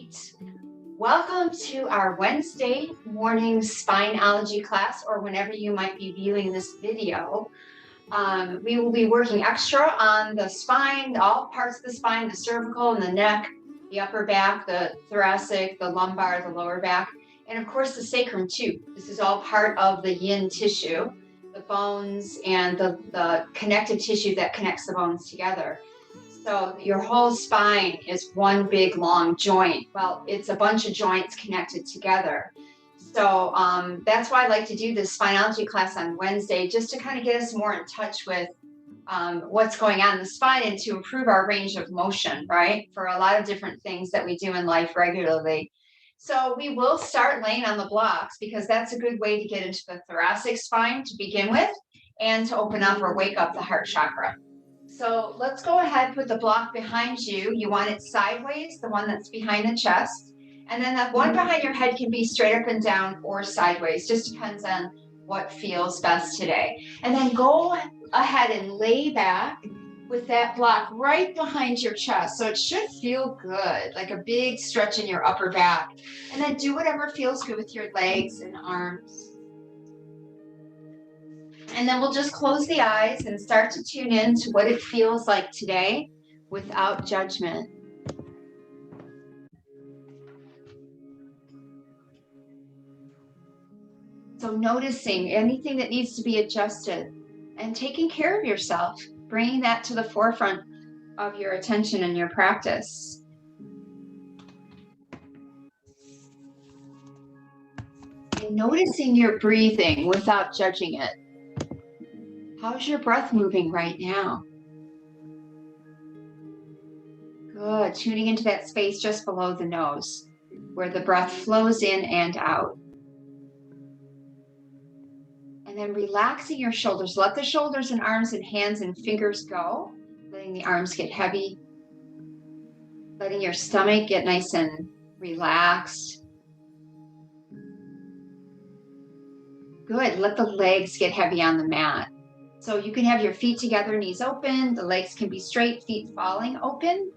right. Welcome to our Wednesday morning Spine-ology class, or whenever you might be viewing this video. We will be working extra on the spine, all parts of the spine, the cervical and the neck, the upper back, the thoracic, the lumbar, the lower back, and of course the sacrum too. This is all part of the yin tissue, the bones and the connective tissue that connects the bones together. So your whole spine is one big long joint. Well, it's a bunch of joints connected together. So that's why I like to do this Spine-ology class on Wednesday, just to kind of get us more in touch with what's going on in the spine and to improve our range of motion, right? For a lot of different things that we do in life regularly. So we will start laying on the blocks because that's a good way to get into the thoracic spine to begin with and to open up or wake up the heart chakra. So let's go ahead, put the block behind you. You want it sideways, the one that's behind the chest. And then that one behind your head can be straight up and down or sideways, just depends on what feels best today. And then go ahead and lay back with that block right behind your chest. So it should feel good, like a big stretch in your upper back. And then do whatever feels good with your legs and arms. And then we'll just close the eyes and start to tune in to what it feels like today without judgment. So noticing anything that needs to be adjusted and taking care of yourself, bringing that to the forefront of your attention and your practice. And noticing your breathing without judging it. How's your breath moving right now? Good. Tuning into that space just below the nose, where the breath flows in and out. And then relaxing your shoulders. Let the shoulders and arms and hands and fingers go. Letting the arms get heavy. Letting your stomach get nice and relaxed. Good. Let the legs get heavy on the mat. So you can have your feet together, knees open, the legs can be straight, feet falling open,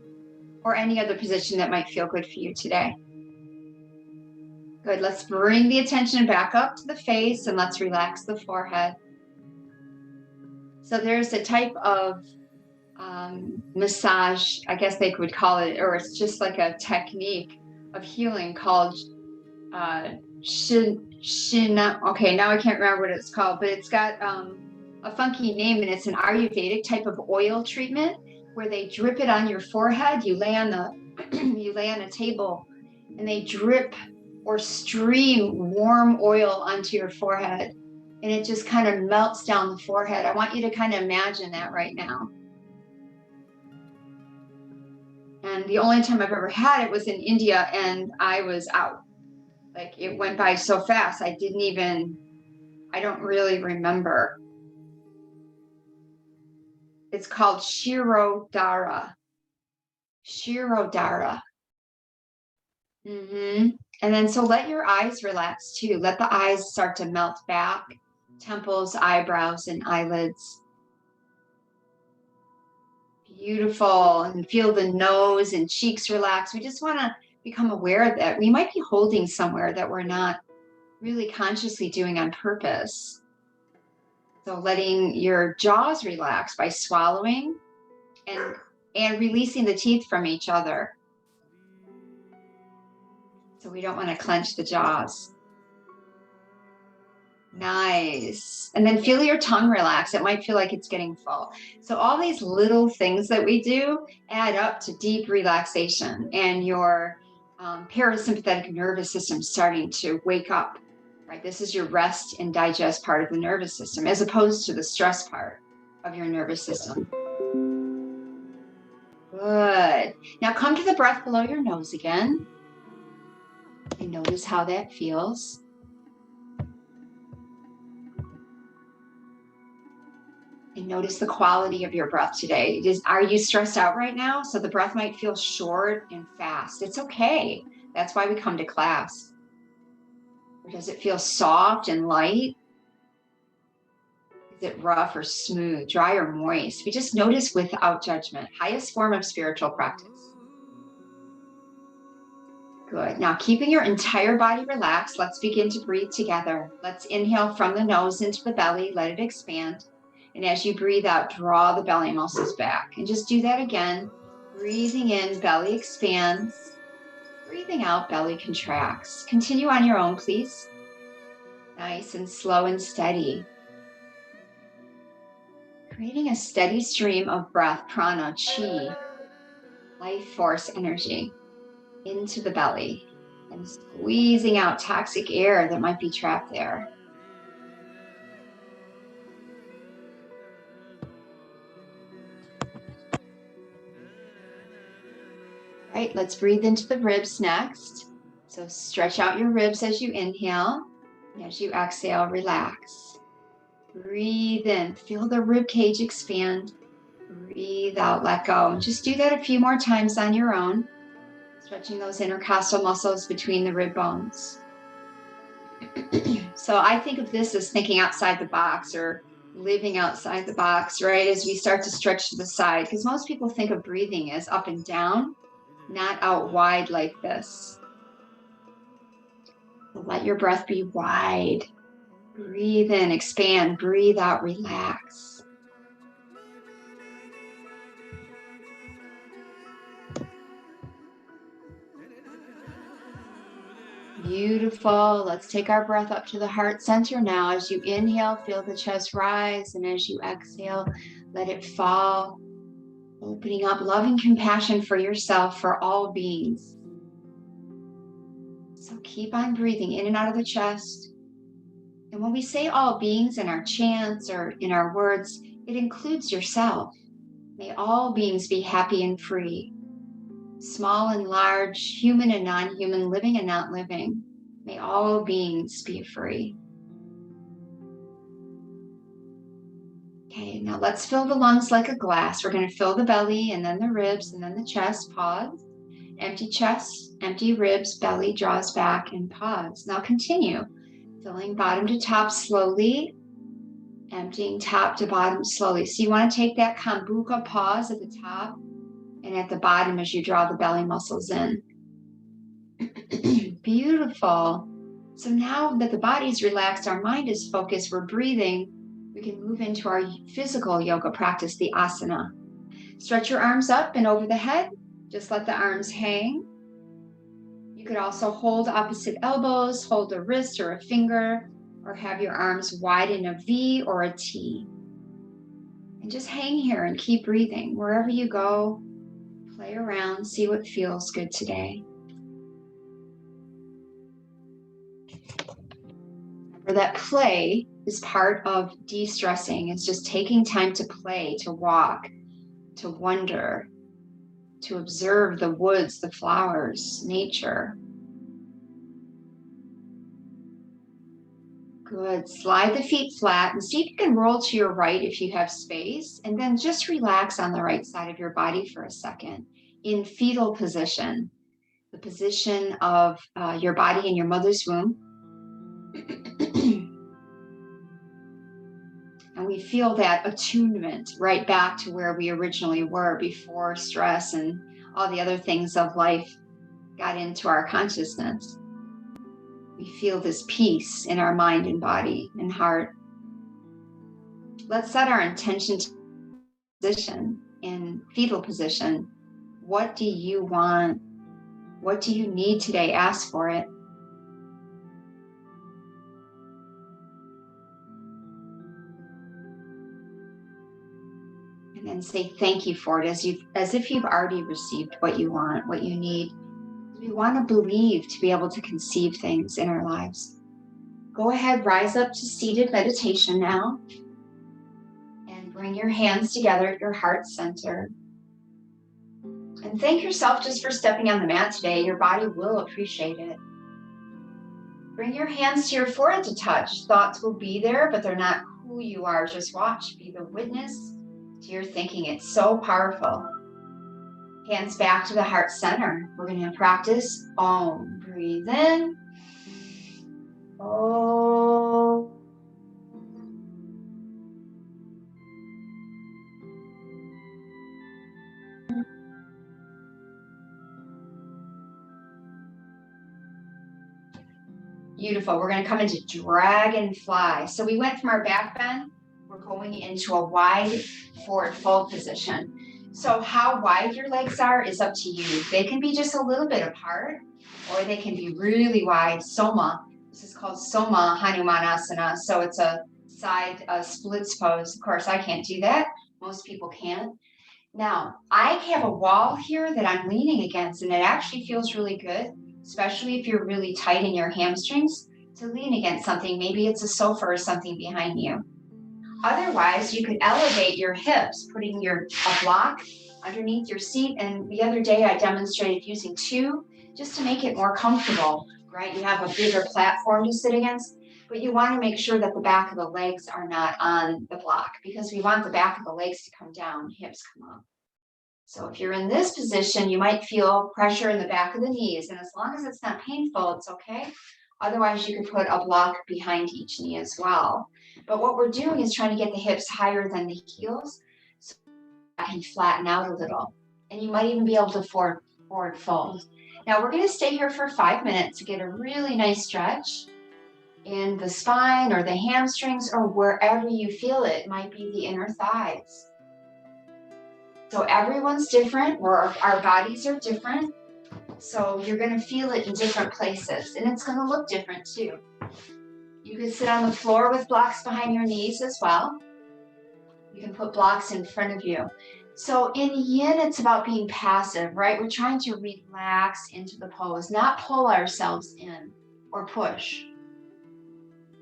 or any other position that might feel good for you today. Good, let's bring the attention back up to the face and let's relax the forehead. So there's a type of massage, I guess they would call it, or it's just like a technique of healing called Shina. Okay, now I can't remember what it's called, but it's got a funky name, and it's an Ayurvedic type of oil treatment where they drip it on your forehead. You lay on a table and they drip or stream warm oil onto your forehead, and it just kind of melts down the forehead. I want you to kind of imagine that right now. And the only time I've ever had it was in India, and I was out. Like, it went by so fast, I don't really remember. It's called Shirodhara. Shirodhara. And then so let your eyes relax too. Let the eyes start to melt back. Temples, eyebrows, and eyelids. Beautiful. And feel the nose and cheeks relax. We just want to become aware that we might be holding somewhere that we're not really consciously doing on purpose. So letting your jaws relax by swallowing and releasing the teeth from each other. So we don't want to clench the jaws. Nice. And then feel your tongue relax. It might feel like it's getting full. So all these little things that we do add up to deep relaxation, and your parasympathetic nervous system starting to wake up. Right, this is your rest and digest part of the nervous system, as opposed to the stress part of your nervous system. Good. Now come to the breath below your nose again. And notice how that feels. And notice the quality of your breath today. Are you stressed out right now? So the breath might feel short and fast. It's okay. That's why we come to class. Or does it feel soft and light? Is it rough or smooth, dry or moist? We just notice without judgment. Highest form of spiritual practice. Good. Now, keeping your entire body relaxed, let's begin to breathe together. Let's inhale from the nose into the belly, let it expand. And as you breathe out, draw the belly muscles back. And just do that again. Breathing in, belly expands. Breathing out, belly contracts. Continue on your own, please. Nice and slow and steady. Creating a steady stream of breath, prana, chi, life force energy into the belly and squeezing out toxic air that might be trapped there. Right, let's breathe into the ribs next. So stretch out your ribs as you inhale. And as you exhale, relax. Breathe in, feel the rib cage expand. Breathe out, let go. And just do that a few more times on your own. Stretching those intercostal muscles between the rib bones. So I think of this as thinking outside the box or living outside the box, right? As we start to stretch to the side, because most people think of breathing as up and down, not out wide like this. So let your breath be wide. Breathe in, expand, breathe out, relax. Beautiful. Let's take our breath up to the heart center now. As you inhale, feel the chest rise. And as you exhale, let it fall. Opening up loving compassion for yourself, for all beings. So keep on breathing in and out of the chest. And when we say all beings in our chants or in our words, it includes yourself. May all beings be happy and free. Small and large, human and non-human, living and not living. May all beings be free. Okay, now let's fill the lungs like a glass. We're going to fill the belly and then the ribs and then the chest. Pause. Empty chest, empty ribs, belly draws back and pause. Now continue. Filling bottom to top slowly. Emptying top to bottom slowly. So you want to take that Kambuka pause at the top and at the bottom as you draw the belly muscles in. Beautiful. So now that the body's relaxed, our mind is focused, we're breathing, we can move into our physical yoga practice, the asana. Stretch your arms up and over the head. Just let the arms hang. You could also hold opposite elbows, hold a wrist or a finger, or have your arms wide in a V or a T. And just hang here and keep breathing. Wherever you go, play around, see what feels good today. Remember that play is part of de-stressing. It's just taking time to play, to walk, to wonder, to observe the woods, the flowers, nature. Good. Slide the feet flat and see if you can roll to your right if you have space. And then just relax on the right side of your body for a second in fetal position, the position of your body in your mother's womb. And we feel that attunement right back to where we originally were before stress and all the other things of life got into our consciousness. We feel this peace in our mind and body and heart. Let's set our intention to position in fetal position. What do you want? What do you need today? Ask for it. And then say thank you for it as if you've already received what you want, what you need. We want to believe to be able to conceive things in our lives. Go ahead, rise up to seated meditation now. And bring your hands together at your heart center. And thank yourself just for stepping on the mat today. Your body will appreciate it. Bring your hands to your forehead to touch. Thoughts will be there, but they're not who you are. Just watch, be the witness to your thinking. It's so powerful. Hands back to the heart center. We're going to practice Om. Breathe in. Om. Beautiful. We're going to come into Dragonfly. So we went from our back bend. We're going into a wide forward fold position. So how wide your legs are is up to you. They can be just a little bit apart, or they can be really wide. Soma. This is called Soma Hanumanasana. So it's a side splits pose. Of course, I can't do that. Most people can't. Now, I have a wall here that I'm leaning against, and it actually feels really good, especially if you're really tight in your hamstrings, to lean against something. Maybe it's a sofa or something behind you. Otherwise, you could elevate your hips, putting a block underneath your seat. And the other day I demonstrated using two just to make it more comfortable, right? You have a bigger platform to sit against, but you want to make sure that the back of the legs are not on the block, because we want the back of the legs to come down, hips come up. So if you're in this position, you might feel pressure in the back of the knees, and as long as it's not painful, it's okay. Otherwise, you could put a block behind each knee as well. But what we're doing is trying to get the hips higher than the heels, so that can flatten out a little. And you might even be able to forward fold. Now we're going to stay here for 5 minutes to get a really nice stretch in the spine or the hamstrings or wherever you feel it. It might be the inner thighs. So everyone's different, or our bodies are different. So you're going to feel it in different places, and it's going to look different too. You can sit on the floor with blocks behind your knees as well. You can put blocks in front of you. So in Yin, it's about being passive, right? We're trying to relax into the pose, not pull ourselves in or push.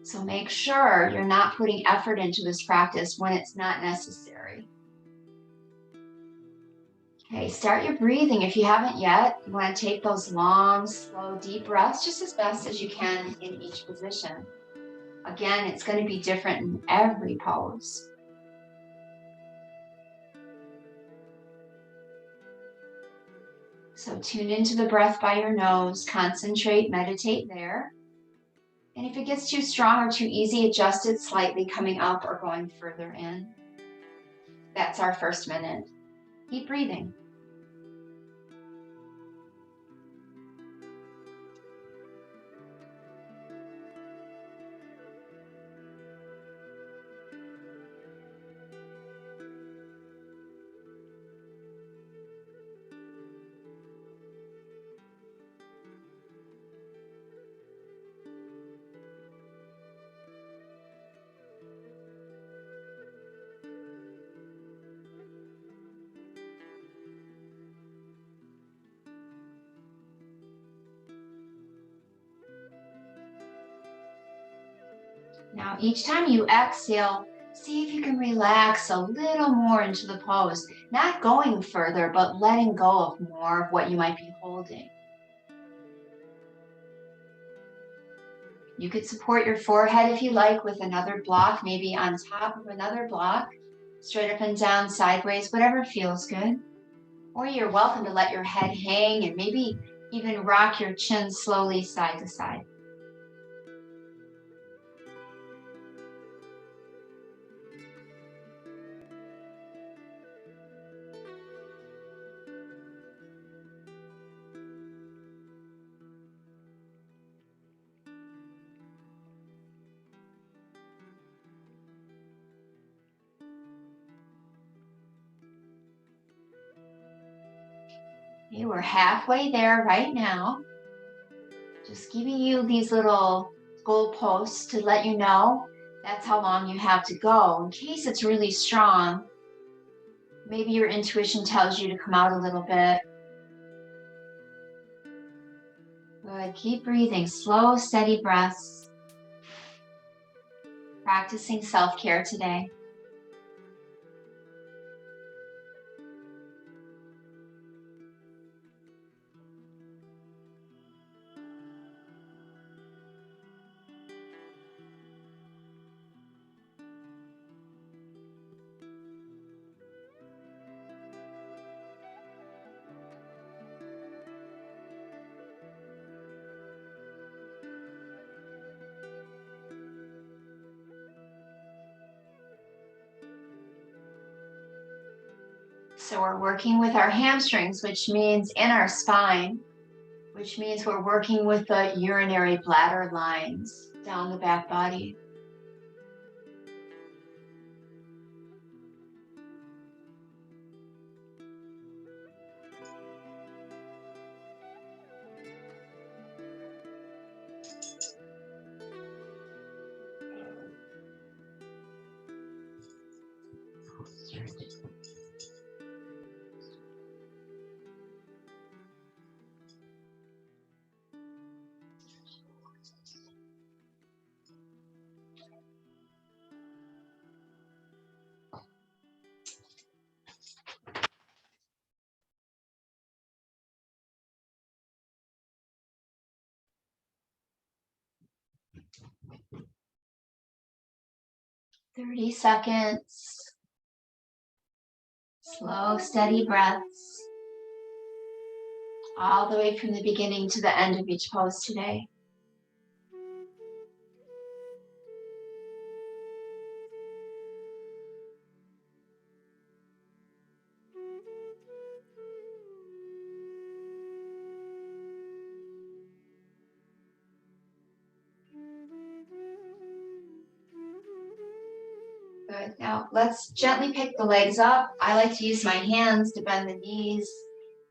So make sure you're not putting effort into this practice when it's not necessary. Okay, start your breathing. If you haven't yet, you want to take those long, slow, deep breaths just as best as you can in each position. Again, it's going to be different in every pose. So tune into the breath by your nose, concentrate, meditate there. And if it gets too strong or too easy, adjust it slightly, coming up or going further in. That's our first minute. Keep breathing. Now, each time you exhale, see if you can relax a little more into the pose, not going further, but letting go of more of what you might be holding. You could support your forehead if you like with another block, maybe on top of another block, straight up and down, sideways, whatever feels good. Or you're welcome to let your head hang and maybe even rock your chin slowly side to side. Okay, we're halfway there right now. Just giving you these little goalposts to let you know that's how long you have to go. In case it's really strong, maybe your intuition tells you to come out a little bit. Good, keep breathing, slow, steady breaths. Practicing self-care today. So we're working with our hamstrings, which means in our spine. which means we're working with the urinary bladder lines down the back body. "30 seconds. Slow, steady breaths. All the way from the beginning to the end of each pose today. Good. Now let's gently pick the legs up. I like to use my hands to bend the knees,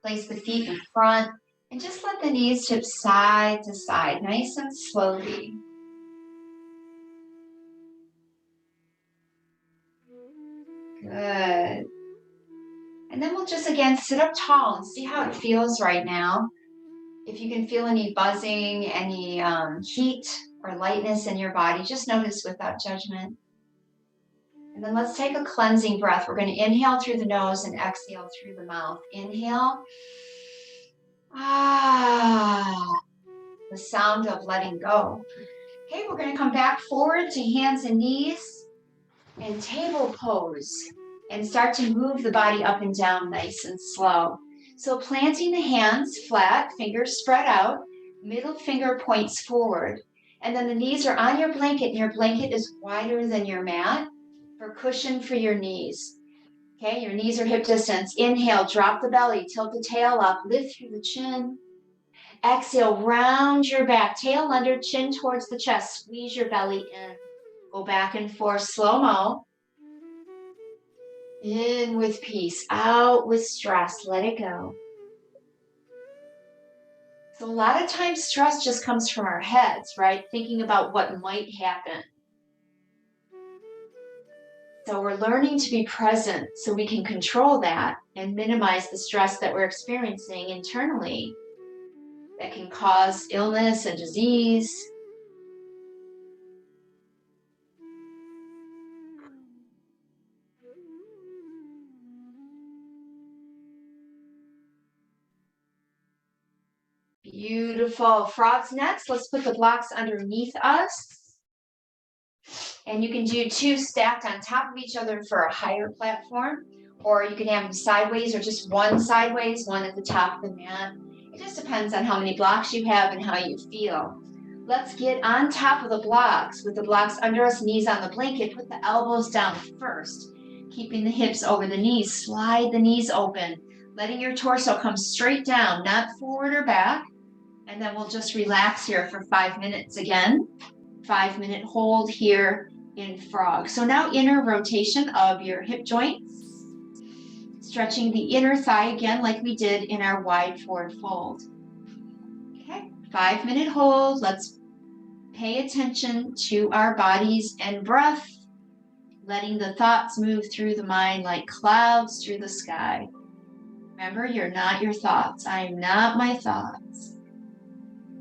place the feet in front, and just let the knees tip side to side, nice and slowly. Good. And then we'll just again sit up tall and see how it feels right now. If you can feel any buzzing, any heat or lightness in your body, just notice without judgment. And then let's take a cleansing breath. We're going to inhale through the nose and exhale through the mouth. Inhale. The sound of letting go. Okay, we're going to come back forward to hands and knees and table pose and start to move the body up and down nice and slow. So planting the hands flat, fingers spread out, middle finger points forward, and then the knees are on your blanket and your blanket is wider than your mat for cushion for your knees. Okay, your knees are hip distance. Inhale, drop the belly, tilt the tail up, lift through the chin. Exhale, round your back, tail under, chin towards the chest, squeeze your belly in. Go back and forth, slow-mo. In with peace, out with stress, let it go. So a lot of times stress just comes from our heads, right? Thinking about what might happen. So we're learning to be present so we can control that and minimize the stress that we're experiencing internally that can cause illness and disease. Beautiful. Frogs next. Let's put the blocks underneath us. And you can do two stacked on top of each other for a higher platform, or you can have them sideways or just one sideways, one at the top of the mat. It just depends on how many blocks you have and how you feel. Let's get on top of the blocks with the blocks under us, knees on the blanket. Put the elbows down first, keeping the hips over the knees. Slide the knees open, letting your torso come straight down, not forward or back. And then we'll just relax here for 5 minutes again. 5-minute hold here in frog. So now inner rotation of your hip joints. Stretching the inner thigh again like we did in our wide forward fold. Okay, 5-minute hold. Let's pay attention to our bodies and breath, letting the thoughts move through the mind like clouds through the sky. Remember, you're not your thoughts. I am not my thoughts.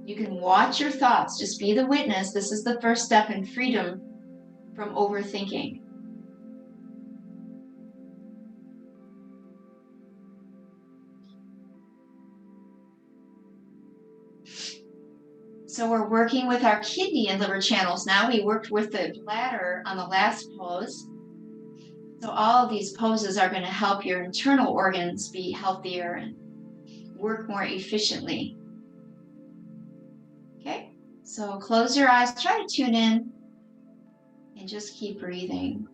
You can watch your thoughts. Just be the witness. This is the first step in freedom from overthinking. So we're working with our kidney and liver channels now. We worked with the bladder on the last pose. So all of these poses are going to help your internal organs be healthier and work more efficiently. Okay, so close your eyes, try to tune in, and just keep breathing.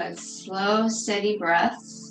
Good. Slow, steady breaths.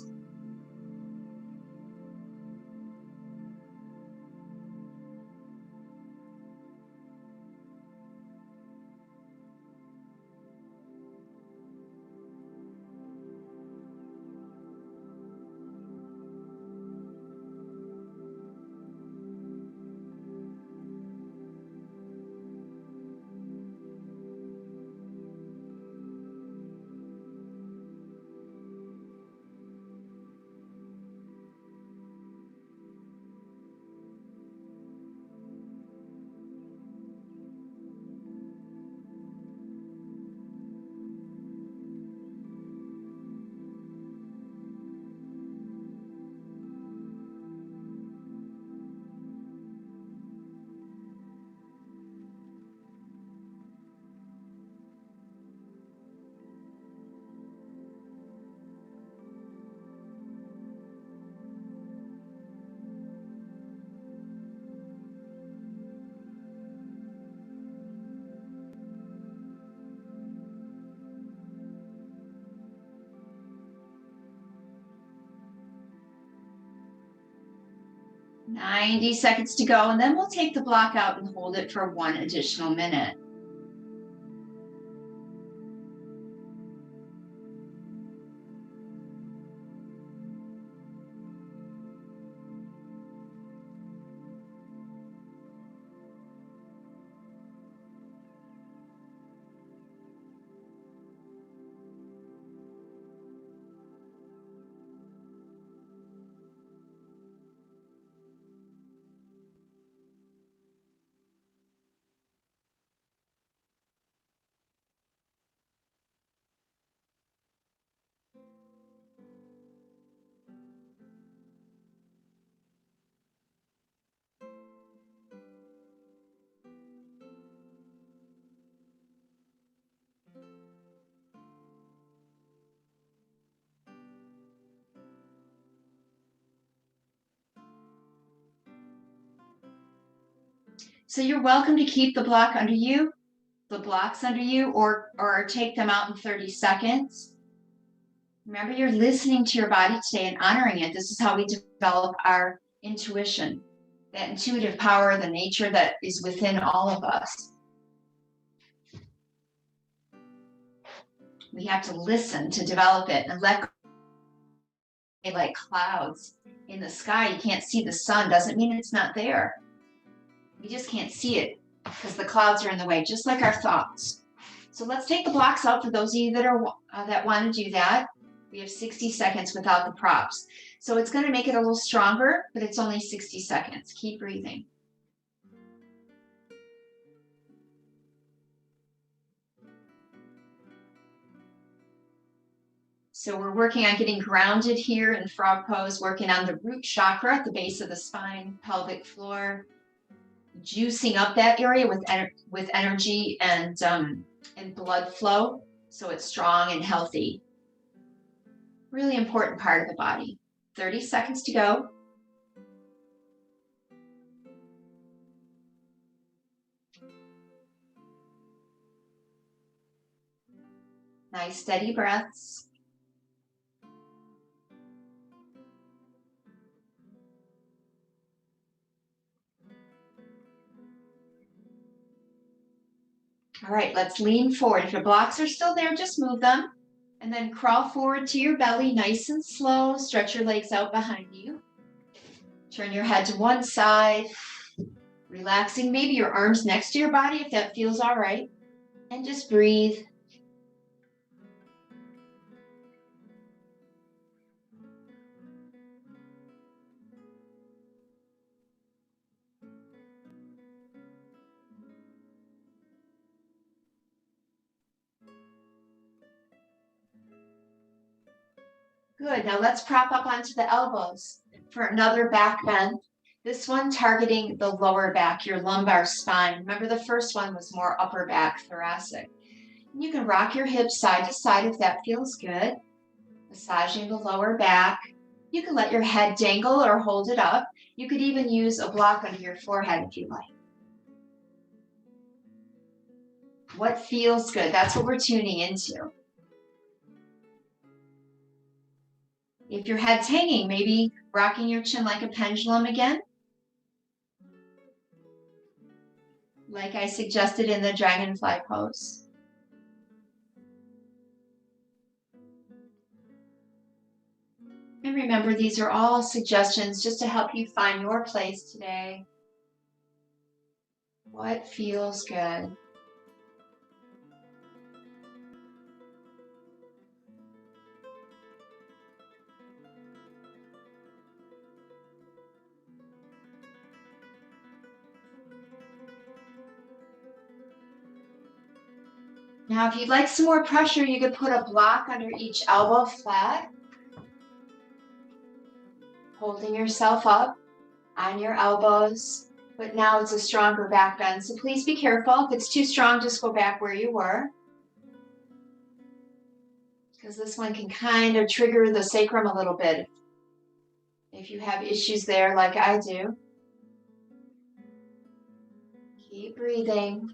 "90 seconds to go, and then we'll take the block out and hold it for 1 additional minute. So you're welcome to keep the blocks under you, or take them out in 30 seconds. Remember, you're listening to your body today and honoring it. This is how we develop our intuition, that intuitive power, the nature that is within all of us. We have to listen to develop it and let go. Like clouds in the sky, you can't see the sun, doesn't mean it's not there. We just can't see it because the clouds are in the way, just like our thoughts. So let's take the blocks out for those of you that want to do that. We have 60 seconds without the props. So it's going to make it a little stronger, but it's only 60 seconds. Keep breathing. So we're working on getting grounded here in frog pose, working on the root chakra at the base of the spine, pelvic floor, juicing up that area with energy and blood flow, so it's strong and healthy. Really important part of the body. 30 seconds to go. Nice steady breaths. All right, let's lean forward. If your blocks are still there, just move them. And then crawl forward to your belly, nice and slow. Stretch your legs out behind you. Turn your head to one side. Relaxing maybe your arms next to your body if that feels all right. And just breathe. Good, now let's prop up onto the elbows for another back bend. This one targeting the lower back, your lumbar spine. Remember the first one was more upper back, thoracic. And you can rock your hips side to side if that feels good. Massaging the lower back. You can let your head dangle or hold it up. You could even use a block under your forehead if you like. What feels good? That's what we're tuning into. If your head's hanging, maybe rocking your chin like a pendulum again. Like I suggested in the Dragonfly pose. And remember, these are all suggestions just to help you find your place today. What feels good? Now, if you'd like some more pressure, you could put a block under each elbow flat, holding yourself up on your elbows, but now it's a stronger back bend. So please be careful. If it's too strong, just go back where you were, because this one can kind of trigger the sacrum a little bit if you have issues there like I do. Keep breathing.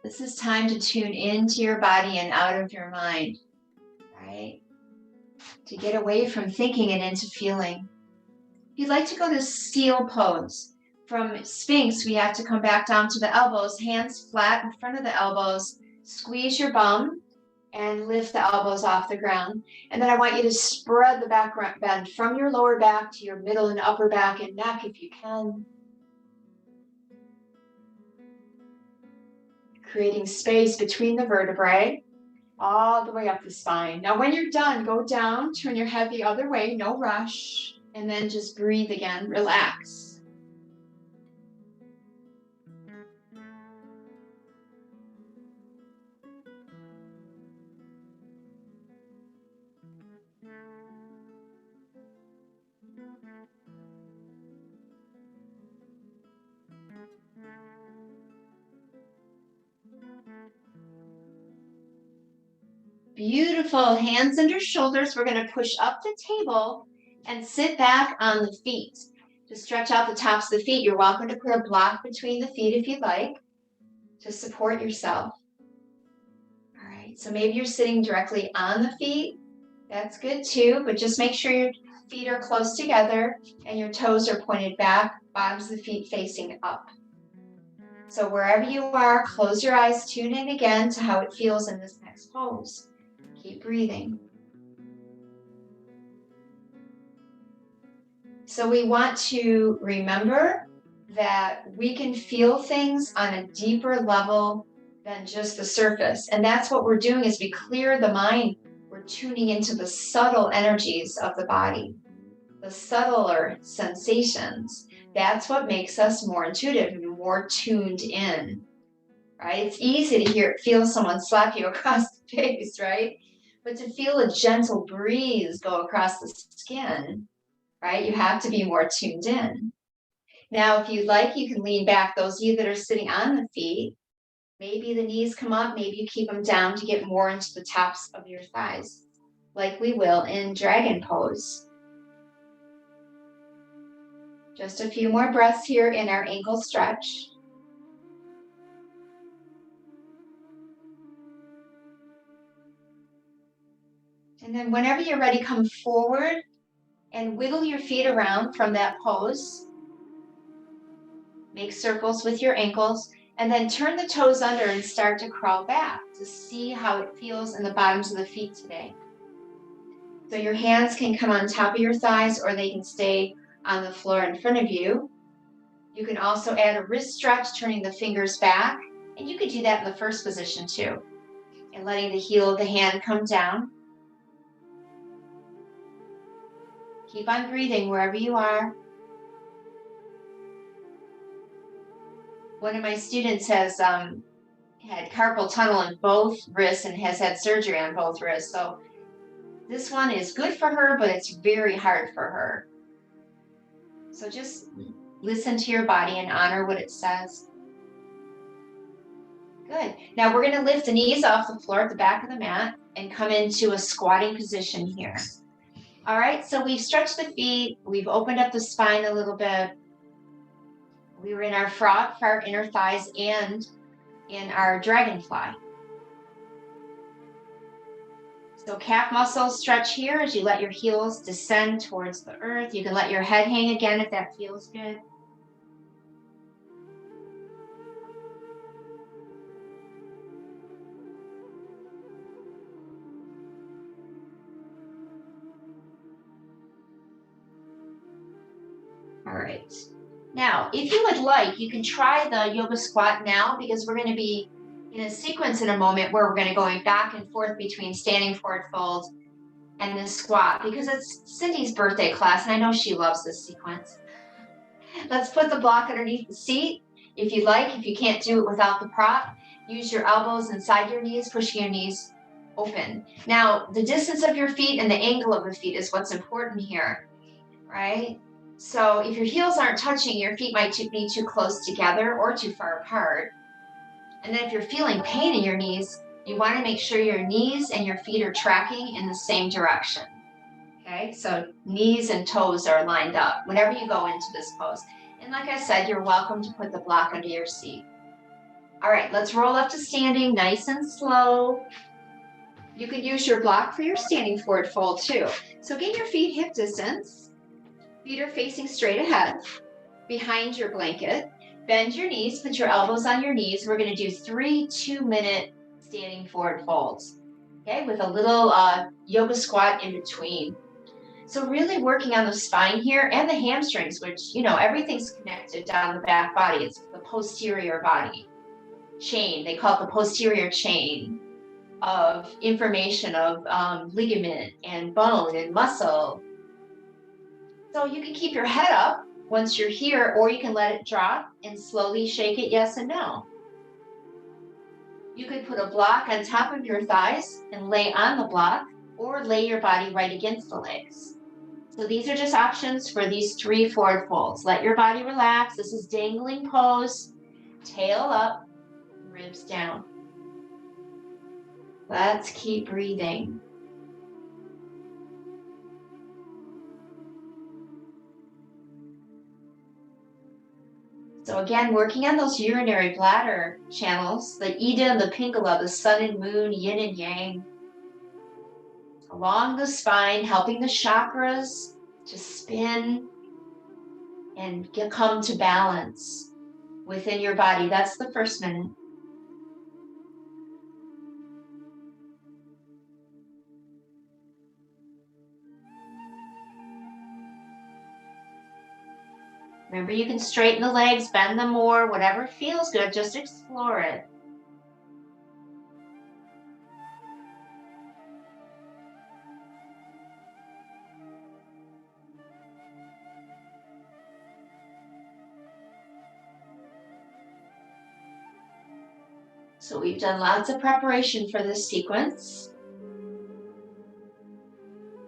This is time to tune into your body and out of your mind, right? To get away from thinking and into feeling. If you'd like to go to seal pose, from Sphinx, we have to come back down to the elbows, hands flat in front of the elbows, squeeze your bum and lift the elbows off the ground. And then I want you to spread the back bend from your lower back to your middle and upper back and neck if you can. Creating space between the vertebrae, all the way up the spine. Now, when you're done, go down, turn your head the other way, no rush, and then just breathe again, relax. Beautiful. Hands under shoulders. We're going to push up the table and sit back on the feet. To stretch out the tops of the feet, you're welcome to put a block between the feet if you'd like to support yourself. All right, so maybe you're sitting directly on the feet. That's good too, but just make sure your feet are close together and your toes are pointed back, bottoms of the feet facing up. So wherever you are, close your eyes, tune in again to how it feels in this next pose. Keep breathing. So we want to remember that we can feel things on a deeper level than just the surface. And that's what we're doing as we clear the mind. We're tuning into the subtle energies of the body, the subtler sensations. That's what makes us more intuitive and more tuned in, right? It's easy to feel someone slap you across the face, right? But to feel a gentle breeze go across the skin, right? You have to be more tuned in. Now, if you'd like, you can lean back. Those of you that are sitting on the feet, maybe the knees come up, maybe you keep them down to get more into the tops of your thighs, like we will in dragon pose. Just a few more breaths here in our ankle stretch. And then whenever you're ready, come forward and wiggle your feet around from that pose. Make circles with your ankles, and then turn the toes under and start to crawl back to see how it feels in the bottoms of the feet today. So your hands can come on top of your thighs or they can stay on the floor in front of you. You can also add a wrist stretch, turning the fingers back, and you could do that in the first position too, and letting the heel of the hand come down. Keep on breathing wherever you are. One of my students has had carpal tunnel in both wrists and has had surgery on both wrists. So this one is good for her, but it's very hard for her. So just listen to your body and honor what it says. Good. Now we're going to lift the knees off the floor at the back of the mat and come into a squatting position here. All right, so we've stretched the feet, we've opened up the spine a little bit. We were in our frog for our inner thighs and in our dragonfly. So calf muscles stretch here as you let your heels descend towards the earth. You can let your head hang again if that feels good. All right. Now, if you would like, you can try the yoga squat now, because we're going to be in a sequence in a moment where we're going to go back and forth between standing forward fold and the squat, because it's Cindy's birthday class and I know she loves this sequence. Let's put the block underneath the seat. If you like, if you can't do it without the prop, use your elbows inside your knees, pushing your knees open. Now, the distance of your feet and the angle of the feet is what's important here, right? So if your heels aren't touching, your feet might be too close together or too far apart. And then if you're feeling pain in your knees, you want to make sure your knees and your feet are tracking in the same direction. Okay, so knees and toes are lined up whenever you go into this pose. And like I said, you're welcome to put the block under your seat. All right, let's roll up to standing, nice and slow. You can use your block for your standing forward fold too. So get your feet hip distance. Feet are facing straight ahead, behind your blanket. Bend your knees, put your elbows on your knees. We're going to do 3 2-minute standing forward folds, okay, with a little yoga squat in between. So really working on the spine here and the hamstrings, which, you know, everything's connected down the back body. It's the posterior body chain. They call it the posterior chain of information of ligament and bone and muscle. So you can keep your head up once you're here, or you can let it drop and slowly shake it yes and no. You could put a block on top of your thighs and lay on the block, or lay your body right against the legs. So these are just options for these 3 forward folds. Let your body relax. This is dangling pose. Tail up, ribs down. Let's keep breathing. So again, working on those urinary bladder channels, the Ida and the Pingala, the sun and moon, yin and yang, along the spine, helping the chakras to spin and come to balance within your body. That's the first minute. Remember, you can straighten the legs, bend them more, whatever feels good, just explore it. So we've done lots of preparation for this sequence.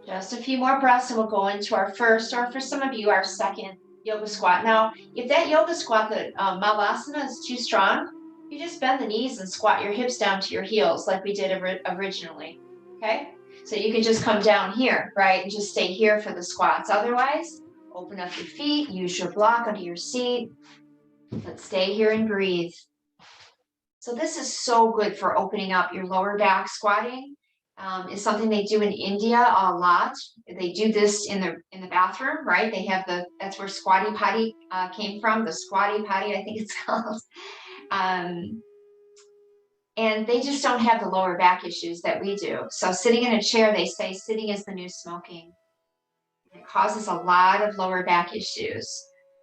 Just a few more breaths and we'll go into our first, or for some of you, our second yoga squat. Now, if that yoga squat, the malasana, is too strong, you just bend the knees and squat your hips down to your heels like we did originally, okay? So you can just come down here, right, and just stay here for the squats. Otherwise, open up your feet, use your block under your seat. Let's stay here and breathe. So this is so good for opening up your lower back. Squatting is something they do in India a lot. They do this in the bathroom, right? They have that's where squatty potty came from, the squatty potty, I think it's called. And they just don't have the lower back issues that we do. So sitting in a chair, they say sitting is the new smoking. It causes a lot of lower back issues.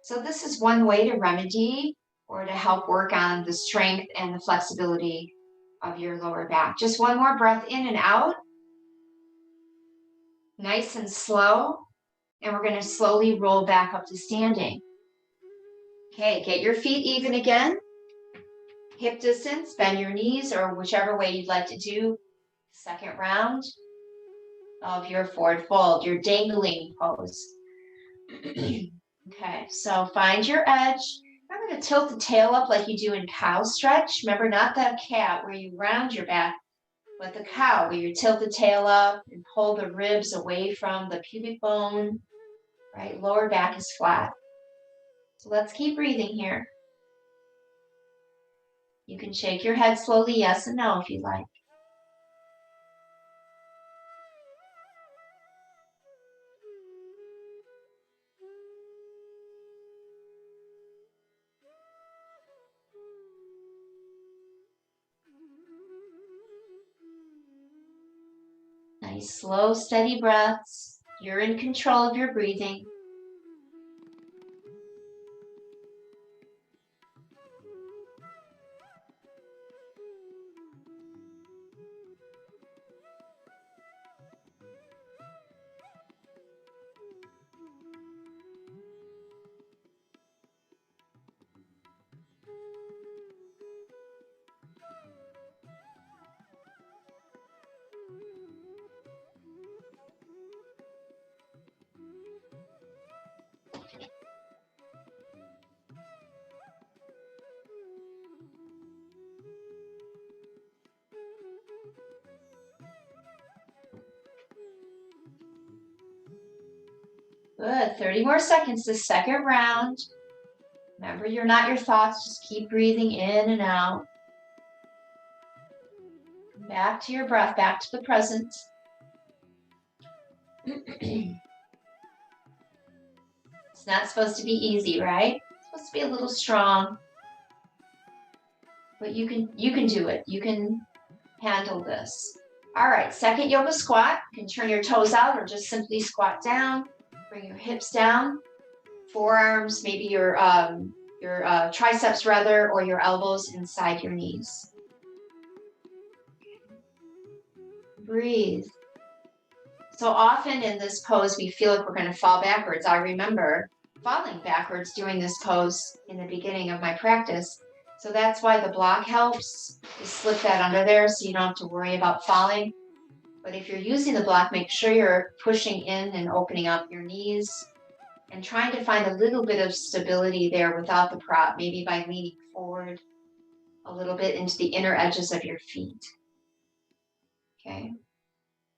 So this is one way to remedy or to help work on the strength and the flexibility of your lower back. Just one more breath in and out. Nice and slow. And we're going to slowly roll back up to standing. Okay, get your feet even again. Hip distance, bend your knees, or whichever way you'd like to do. Second round of your forward fold, your dangling pose. Okay, so find your edge. Remember to tilt the tail up like you do in cow stretch. Remember, not that cat where you round your back, But the cow, where you tilt the tail up and pull the ribs away from the pubic bone, right? Lower back is flat. So let's keep breathing here. You can shake your head slowly, yes and no, if you like. Nice, slow, steady breaths. You're in control of your breathing. Good, 30 more seconds, the second round. Remember, you're not your thoughts, just keep breathing in and out. Back to your breath, back to the present. It's not supposed to be easy, right? It's supposed to be a little strong. But you can do it. You can handle this. All right, second yoga squat. You can turn your toes out or just simply squat down. Bring your hips down. Forearms, maybe your triceps rather, or your elbows inside your knees. Breathe. So often in this pose, we feel like we're going to fall backwards. I remember falling backwards doing this pose in the beginning of my practice. So that's why the block helps. Just slip that under there so you don't have to worry about falling. But if you're using the block, make sure you're pushing in and opening up your knees and trying to find a little bit of stability there without the prop, maybe by leaning forward a little bit into the inner edges of your feet. Okay.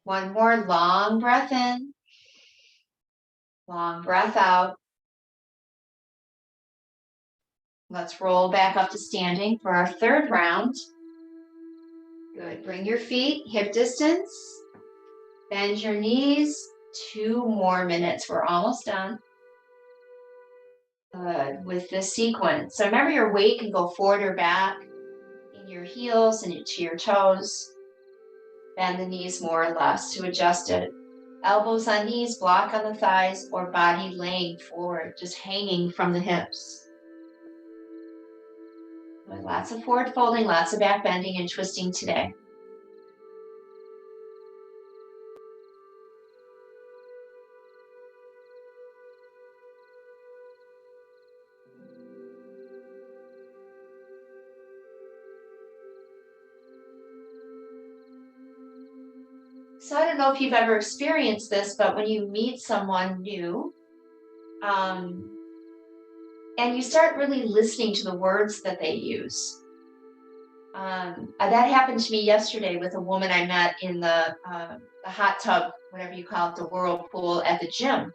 One more long breath in, long breath out. Let's roll back up to standing for our third round. Good. Bring your feet hip distance. Bend your knees. 2 more minutes. We're almost done. Good. With this sequence. So remember, your weight can go forward or back in your heels and into your toes. Bend the knees more or less to adjust it. Elbows on knees, block on the thighs, or body laying forward, just hanging from the hips. Lots of forward folding, lots of back bending and twisting today. So I don't know if you've ever experienced this, but when you meet someone new, and you start really listening to the words that they use. That happened to me yesterday with a woman I met in the hot tub, whatever you call it, the whirlpool at the gym.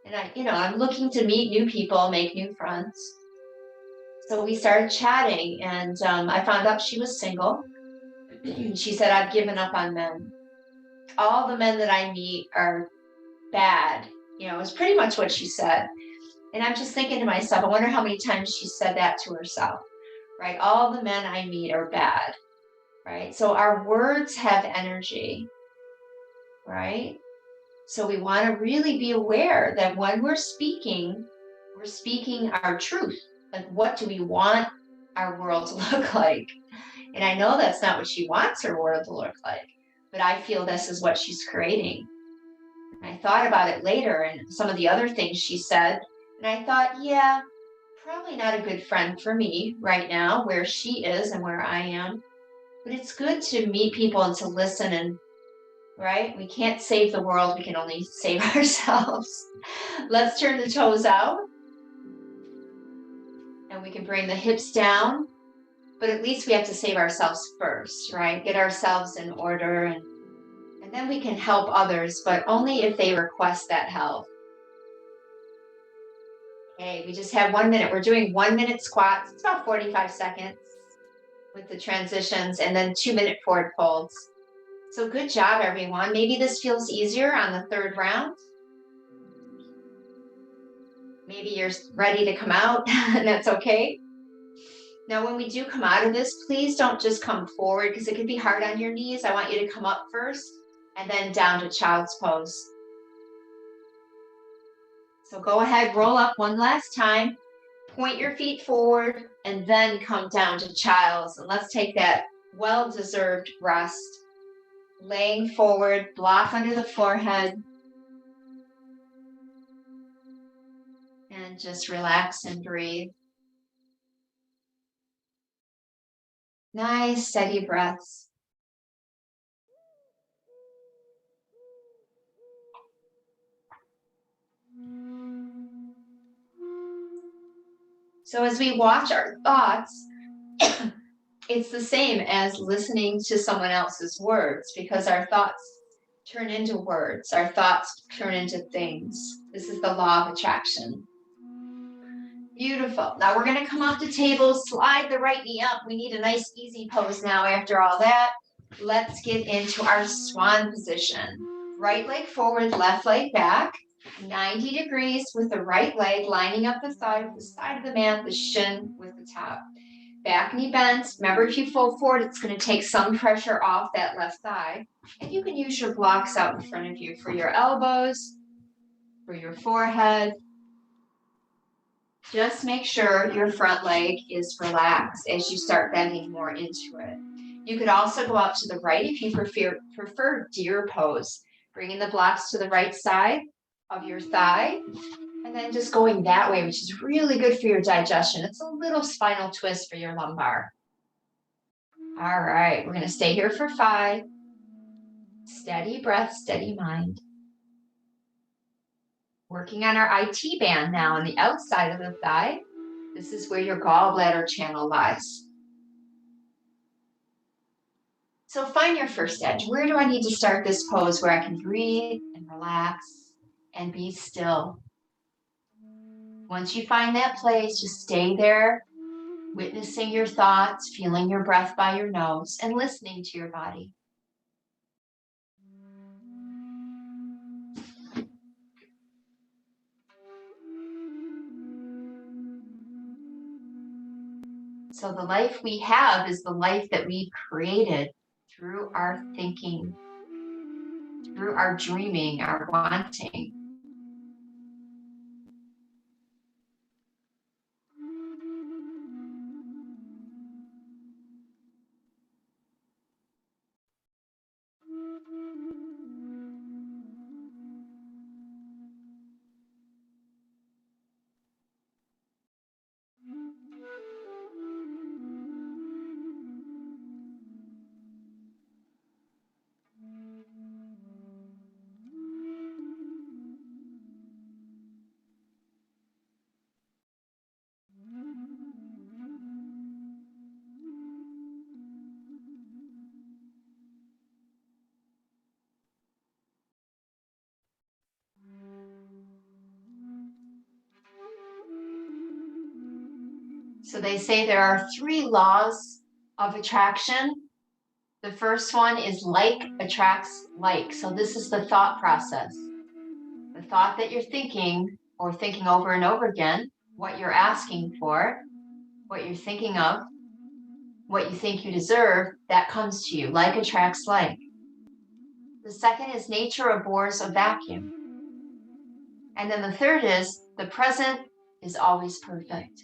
And I'm looking to meet new people, make new friends. So we started chatting, and I found out she was single. She said, I've given up on men. All the men that I meet are bad. It was pretty much what she said. And I'm just thinking to myself, I wonder how many times she said that to herself, right? All the men I meet are bad, right? So our words have energy, right? So we want to really be aware that when we're speaking our truth. Like, what do we want our world to look like? And I know that's not what she wants her world to look like, but I feel this is what she's creating. And I thought about it later and some of the other things she said, and I thought, yeah, probably not a good friend for me right now, where she is and where I am. But it's good to meet people and to listen, and right? We can't save the world, we can only save ourselves. Let's turn the toes out. And we can bring the hips down. but at least we have to save ourselves first, right? Get ourselves in order, and then we can help others, but only if they request that help. Okay, we just have 1 minute. We're doing 1 minute squats. It's about 45 seconds with the transitions, and then 2-minute forward folds. So good job, everyone. Maybe this feels easier on the third round. Maybe you're ready to come out, and that's okay. Now, when we do come out of this, please don't just come forward because it can be hard on your knees. I want you to come up first and then down to child's pose. So go ahead, roll up one last time, point your feet forward, and then come down to child's. And let's take that well-deserved rest. Laying forward, block under the forehead. And just relax and breathe. Nice, steady breaths. So as we watch our thoughts, it's the same as listening to someone else's words, because our thoughts turn into words. Our thoughts turn into things. This is the law of attraction. Beautiful. Now we're going to come off the table, slide the right knee up. We need a nice easy pose now after all that. Let's get into our swan position. Right leg forward, left leg back. 90 degrees with the right leg lining up the thigh with the side of the mat, the shin with the top. Back knee bends. Remember, if you fold forward, it's going to take some pressure off that left thigh. And you can use your blocks out in front of you for your elbows, for your forehead. Just make sure your front leg is relaxed as you start bending more into it. You could also go out to the right if you prefer deer pose, bringing the blocks to the right side of your thigh, and then just going that way, which is really good for your digestion. It's a little spinal twist for your lumbar. All right, we're going to stay here for 5. Steady breath, steady mind. Working on our IT band now on the outside of the thigh. This is where your gallbladder channel lies. So find your first edge. Where do I need to start this pose where I can breathe and relax and be still? Once you find that place, just stay there, witnessing your thoughts, feeling your breath by your nose, and listening to your body. So the life we have is the life that we created through our thinking, through our dreaming, our wanting. So they say there are 3 laws of attraction. The first one is like attracts like. So this is the thought process. The thought that you're thinking or thinking over and over again, what you're asking for, what you're thinking of, what you think you deserve, that comes to you. Like attracts like. The second is nature abhors a vacuum. And then the third is the present is always perfect.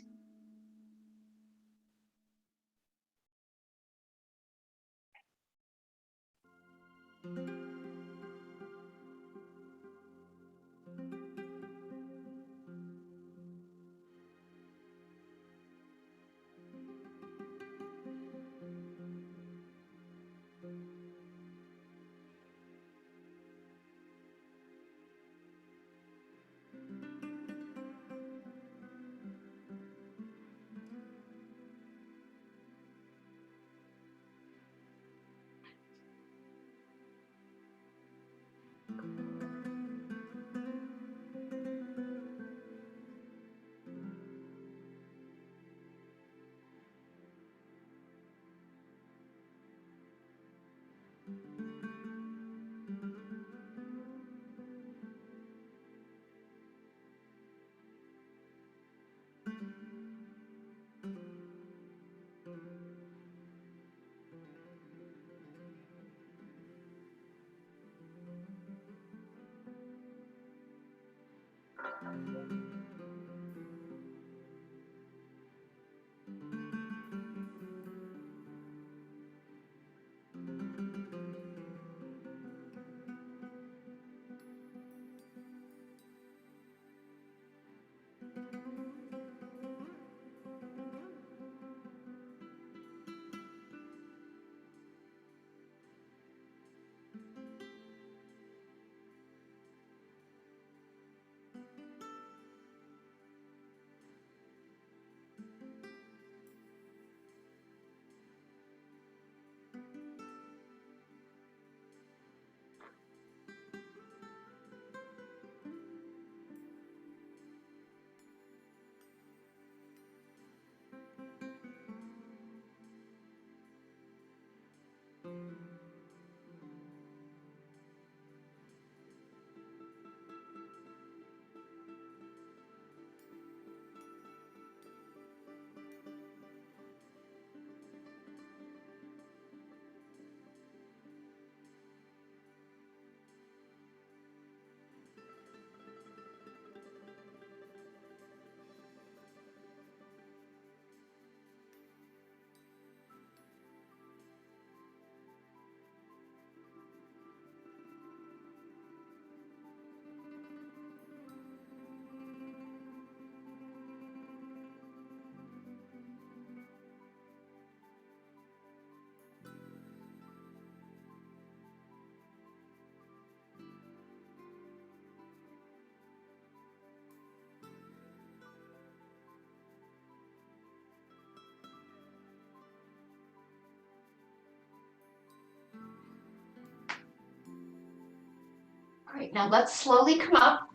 right, now let's slowly come up.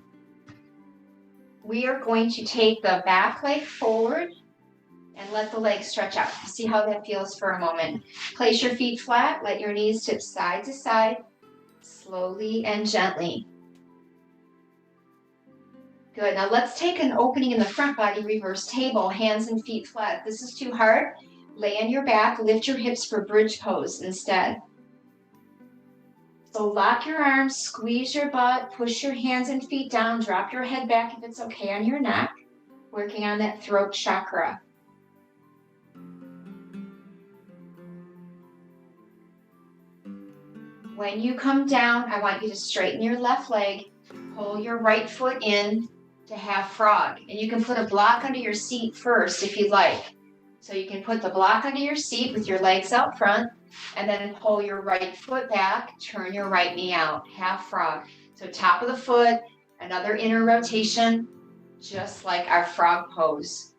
We are going to take the back leg forward and let the leg stretch out. See how that feels for a moment. Place your feet flat, let your knees tip side to side, slowly and gently. Good, now let's take an opening in the front body, reverse table, hands and feet flat. If this is too hard, lay on your back, lift your hips for bridge pose instead. So lock your arms, squeeze your butt, push your hands and feet down, drop your head back if it's okay on your neck, working on that throat chakra. When you come down, I want you to straighten your left leg, pull your right foot in to half frog. And you can put a block under your seat first if you'd like. So you can put the block under your seat with your legs out front, and then pull your right foot back, turn your right knee out, half frog. So top of the foot, another inner rotation, just like our frog pose,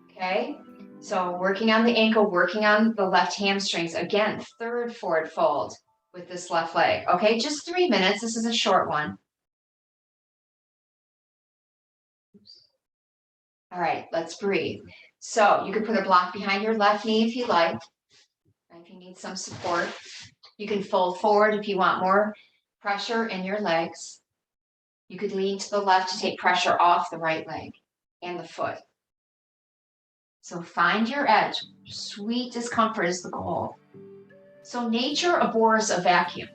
okay? So working on the ankle, working on the left hamstrings. Again, third forward fold with this left leg, okay? Just 3 minutes, this is a short one. All right, let's breathe. So you can put a block behind your left knee if you like, if you need some support. You can fold forward if you want more pressure in your legs. You could lean to the left to take pressure off the right leg and the foot. So find your edge. Sweet discomfort is the goal. So nature abhors a vacuum.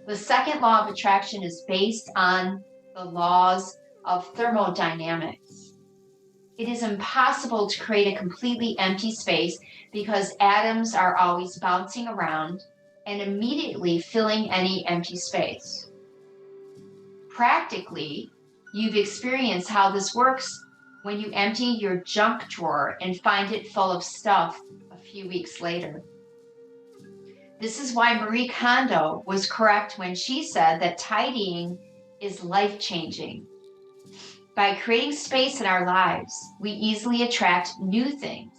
The second law of attraction is based on the laws of thermodynamics. It is impossible to create a completely empty space because atoms are always bouncing around and immediately filling any empty space. Practically, you've experienced how this works when you empty your junk drawer and find it full of stuff a few weeks later. This is why Marie Kondo was correct when she said that tidying is life-changing. By creating space in our lives, we easily attract new things.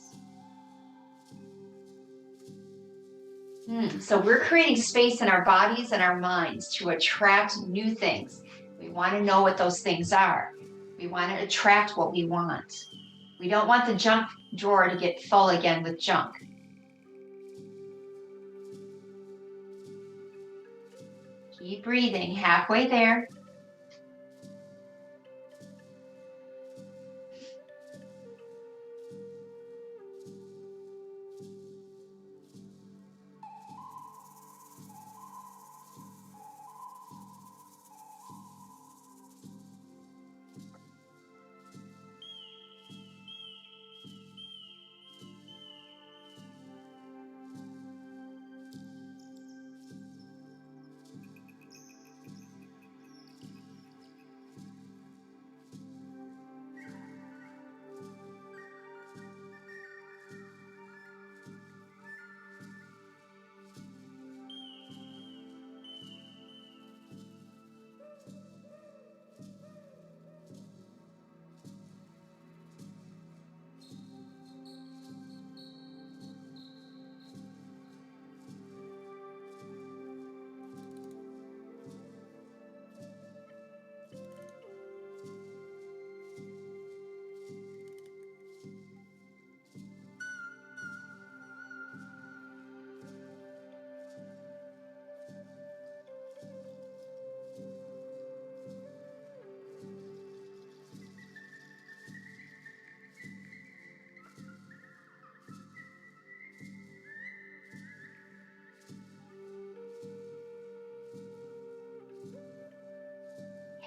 So we're creating space in our bodies and our minds to attract new things. We want to know what those things are. We want to attract what we want. We don't want the junk drawer to get full again with junk. Keep breathing, halfway there.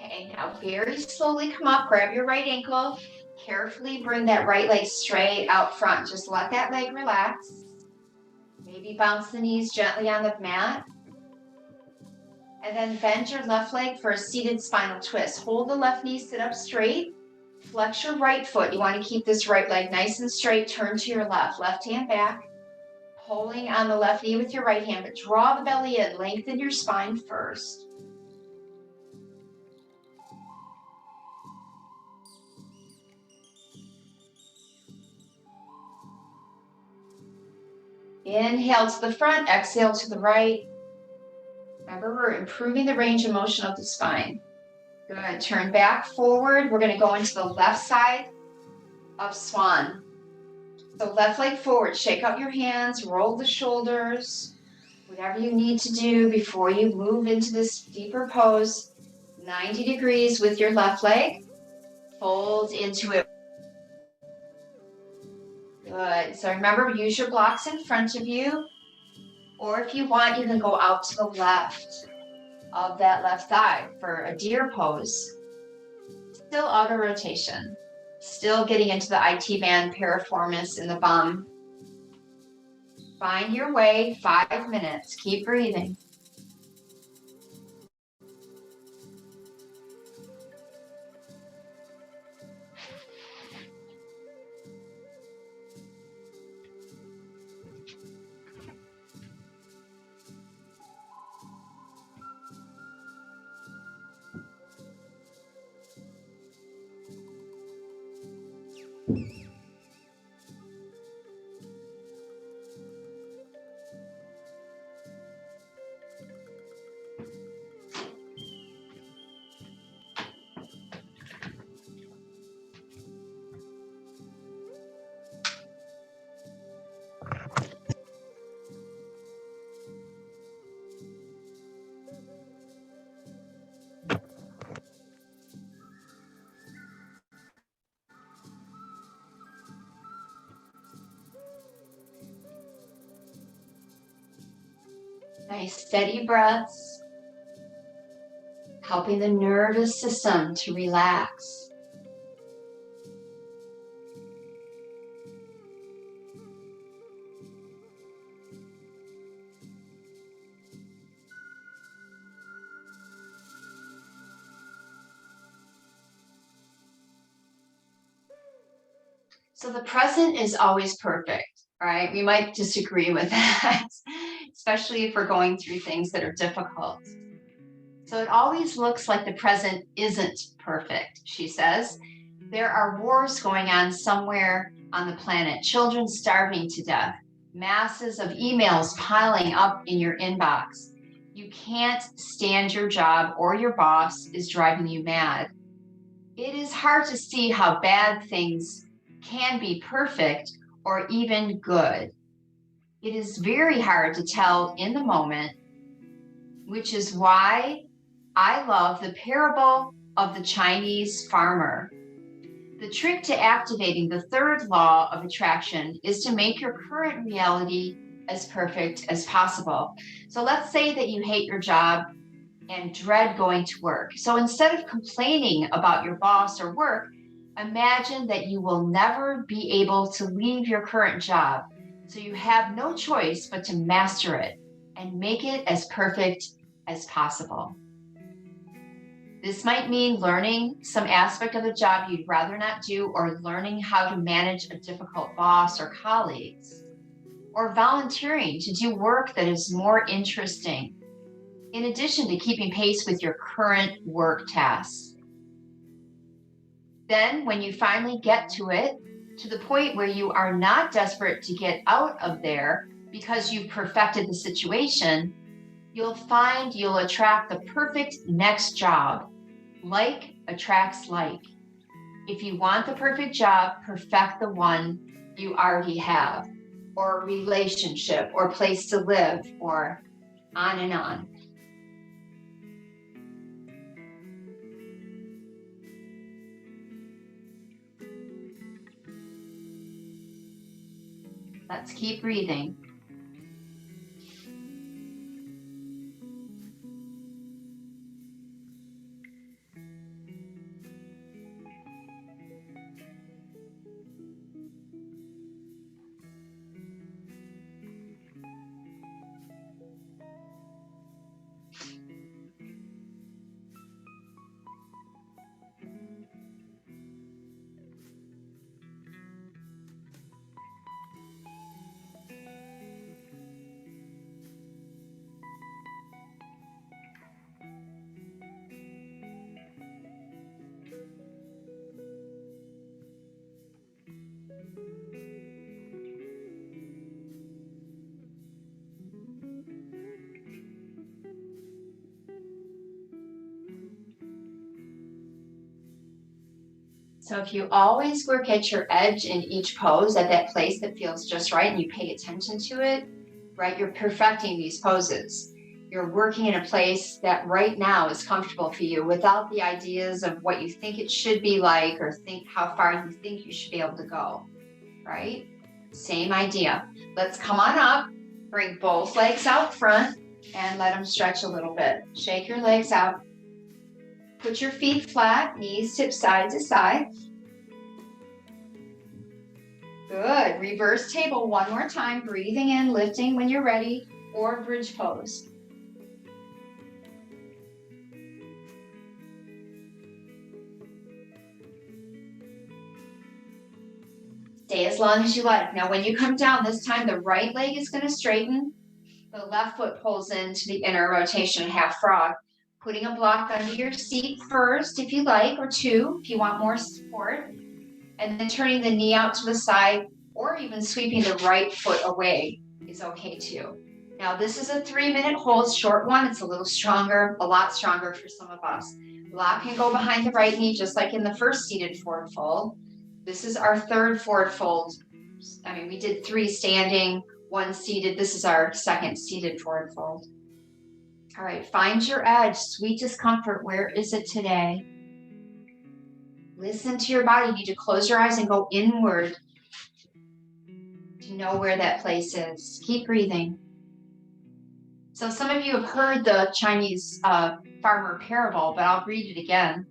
Okay, now very slowly come up, grab your right ankle, carefully bring that right leg straight out front. Just let that leg relax. Maybe bounce the knees gently on the mat. And then bend your left leg for a seated spinal twist. Hold the left knee, sit up straight. Flex your right foot. You want to keep this right leg nice and straight. Turn to your left. Left hand back. Pulling on the left knee with your right hand, but draw the belly in. Lengthen your spine first. Inhale to the front, exhale to the right. Remember, we're improving the range of motion of the spine. Good. Turn back forward. We're going to go into the left side of Swan. So left leg forward. Shake out your hands. Roll the shoulders. Whatever you need to do before you move into this deeper pose. 90 degrees with your left leg. Fold into it. Good. So remember, use your blocks in front of you. Or if you want, you can go out to the left of that left thigh for a deer pose. Still auto rotation. Still getting into the IT band, piriformis in the bum. Find your way, 5 minutes. Keep breathing. Nice steady breaths, helping the nervous system to relax. So the present is always perfect, right? We might disagree with that, especially if we're going through things that are difficult. So it always looks like the present isn't perfect, she says. There are wars going on somewhere on the planet, children starving to death, masses of emails piling up in your inbox. You can't stand your job or your boss is driving you mad. It is hard to see how bad things can be perfect or even good. It is very hard to tell in the moment, which is why I love the parable of the Chinese farmer. The trick to activating the third law of attraction is to make your current reality as perfect as possible. So let's say that you hate your job and dread going to work. So instead of complaining about your boss or work, imagine that you will never be able to leave your current job. So you have no choice but to master it and make it as perfect as possible. This might mean learning some aspect of the job you'd rather not do, or learning how to manage a difficult boss or colleagues, or volunteering to do work that is more interesting, in addition to keeping pace with your current work tasks. Then, when you finally get to it, to the point where you are not desperate to get out of there because you've perfected the situation, you'll find you'll attract the perfect next job. Like attracts like. If you want the perfect job, perfect the one you already have, or relationship, or place to live, or on and on. Let's keep breathing. So if you always work at your edge in each pose, at that place that feels just right, and you pay attention to it, right, you're perfecting these poses. You're working in a place that right now is comfortable for you without the ideas of what you think it should be like or think how far you think you should be able to go, right? Same idea. Let's come on up, bring both legs out front and let them stretch a little bit. Shake your legs out. Put your feet flat, knees tip side to side. Good. Reverse table one more time, breathing in, lifting when you're ready, or bridge pose. Stay as long as you like. Now, when you come down, this time the right leg is going to straighten. The left foot pulls into the inner rotation, half frog. Putting a block under your seat first, if you like, or two, if you want more support. And then turning the knee out to the side, or even sweeping the right foot away is okay too. Now, this is a 3-minute hold, short one. It's a little stronger, a lot stronger for some of us. Block can go behind the right knee, just like in the first seated forward fold. This is our third forward fold. I mean, we did 3 standing, 1 seated. This is our second seated forward fold. All right, find your edge, sweet discomfort. Where is it today? Listen to your body. You need to close your eyes and go inward to know where that place is. Keep breathing. So some of you have heard the Chinese farmer parable, but I'll read it again.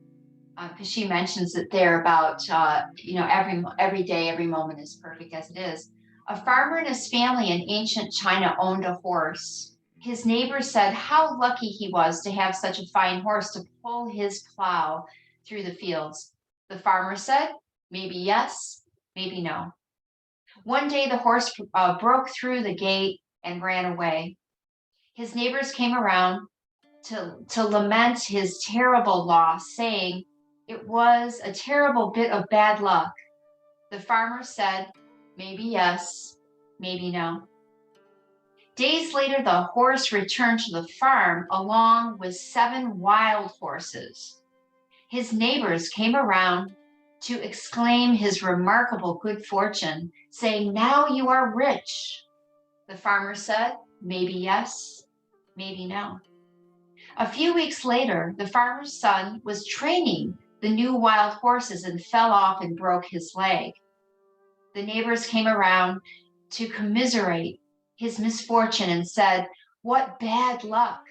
Because she mentions it there about, every day, every moment is perfect as it is. A farmer and his family in ancient China owned a horse. His neighbors said how lucky he was to have such a fine horse to pull his plow through the fields. The farmer said, maybe yes, maybe no. One day the horse broke through the gate and ran away. His neighbors came around to lament his terrible loss, saying, it was a terrible bit of bad luck. The farmer said, maybe yes, maybe no. Days later, the horse returned to the farm along with 7 wild horses. His neighbors came around to exclaim his remarkable good fortune, saying, now you are rich. The farmer said, maybe yes, maybe no. A few weeks later, the farmer's son was training the new wild horses and fell off and broke his leg. The neighbors came around to commiserate his misfortune and said, what bad luck.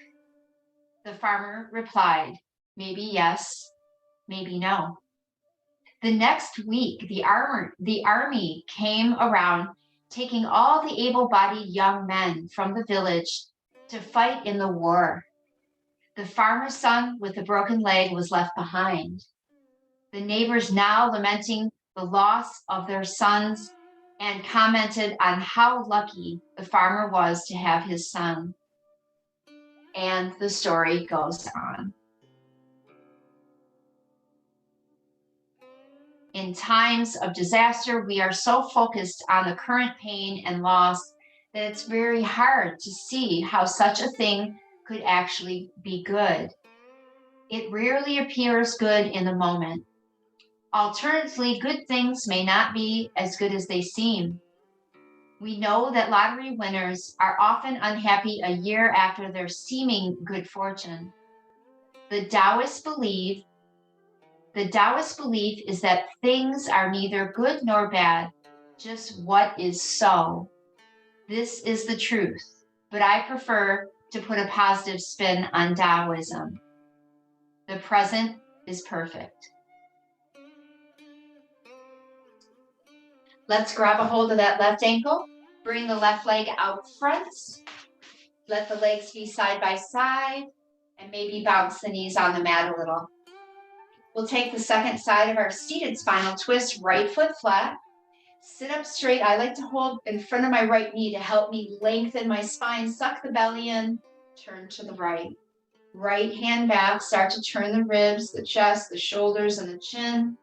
The farmer replied, maybe yes, maybe no. The next week, the army came around, taking all the able-bodied young men from the village to fight in the war. The farmer's son with the broken leg was left behind. The neighbors, now lamenting the loss of their sons, and commented on how lucky the farmer was to have his son. And the story goes on. In times of disaster, we are so focused on the current pain and loss that it's very hard to see how such a thing could actually be good. It rarely appears good in the moment. Alternatively, good things may not be as good as they seem. We know that lottery winners are often unhappy a year after their seeming good fortune. The Taoist belief is that things are neither good nor bad, just what is so. This is the truth, but I prefer to put a positive spin on Taoism. The present is perfect. Let's grab a hold of that left ankle. Bring the left leg out front. Let the legs be side by side and maybe bounce the knees on the mat a little. We'll take the second side of our seated spinal twist, right foot flat. Sit up straight. I like to hold in front of my right knee to help me lengthen my spine. Suck the belly in, turn to the right. Right hand back, start to turn the ribs, the chest, the shoulders, and the chin.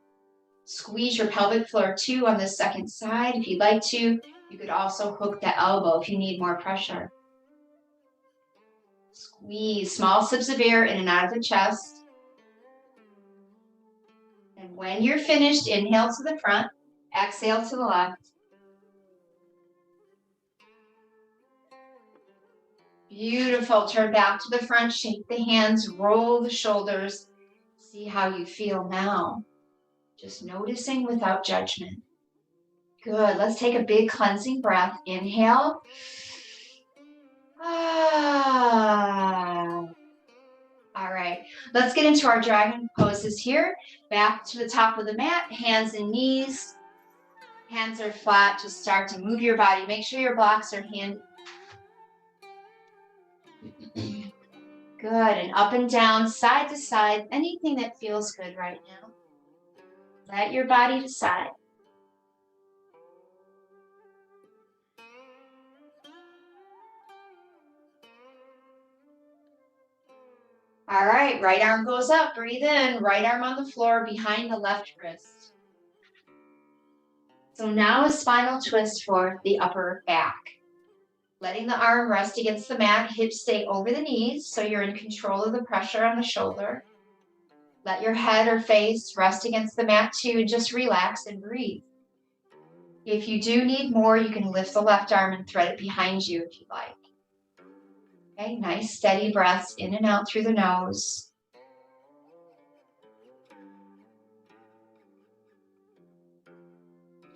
Squeeze your pelvic floor too on the second side. If you'd like to, you could also hook the elbow if you need more pressure. Squeeze small sips of air in and out of the chest. And when you're finished, inhale to the front, exhale to the left. Beautiful. Turn back to the front, shake the hands, roll the shoulders. See how you feel now. Just noticing without judgment. Good. Let's take a big cleansing breath. Inhale. Ah. All right. Let's get into our dragon poses here. Back to the top of the mat, hands and knees. Hands are flat. Just start to move your body. Make sure your blocks are handy. Good. And up and down, side to side, anything that feels good right now. Let your body decide. All right, right arm goes up, breathe in, right arm on the floor behind the left wrist. So now a spinal twist for the upper back. Letting the arm rest against the mat, hips stay over the knees so you're in control of the pressure on the shoulder. Let your head or face rest against the mat too, just relax and breathe. If you do need more, you can lift the left arm and thread it behind you if you like. Okay, nice steady breaths in and out through the nose.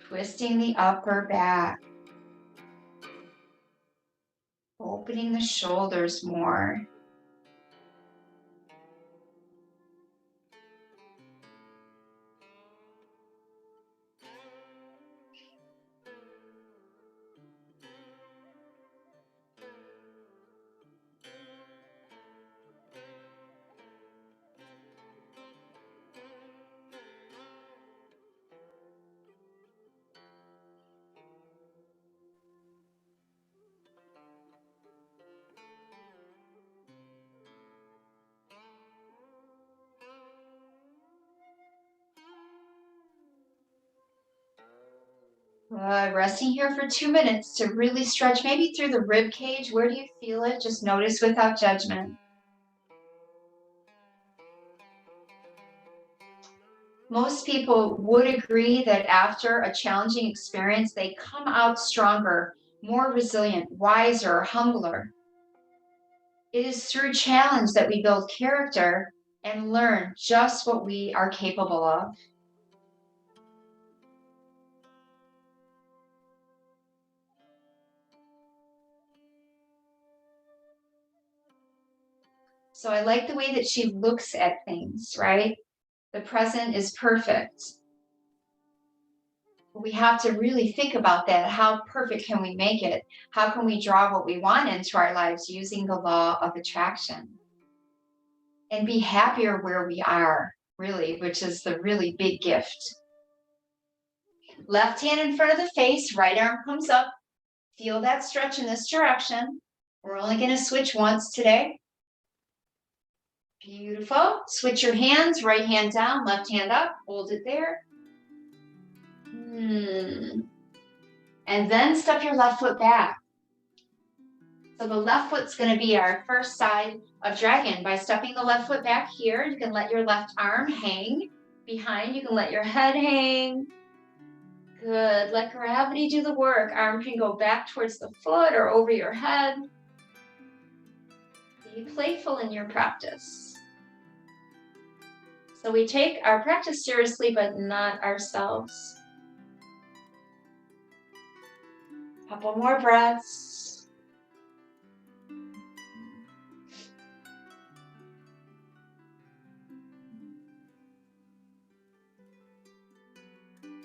Twisting the upper back. Opening the shoulders more. Good. Resting here for 2 minutes to really stretch, maybe through the rib cage. Where do you feel it? Just notice without judgment. Most people would agree that after a challenging experience, they come out stronger, more resilient, wiser, humbler. It is through challenge that we build character and learn just what we are capable of. So I like the way that she looks at things, right? The present is perfect. We have to really think about that. How perfect can we make it? How can we draw what we want into our lives using the law of attraction? And be happier where we are, really, which is the really big gift. Left hand in front of the face, right arm comes up. Feel that stretch in this direction. We're only going to switch once today. Beautiful. Switch your hands, right hand down, left hand up. Hold it there. And then step your left foot back. So the left foot's going to be our first side of dragon. By stepping the left foot back here, you can let your left arm hang behind. You can let your head hang. Good. Let gravity do the work. Arm can go back towards the foot or over your head. Be playful in your practice. So we take our practice seriously, but not ourselves. Couple more breaths.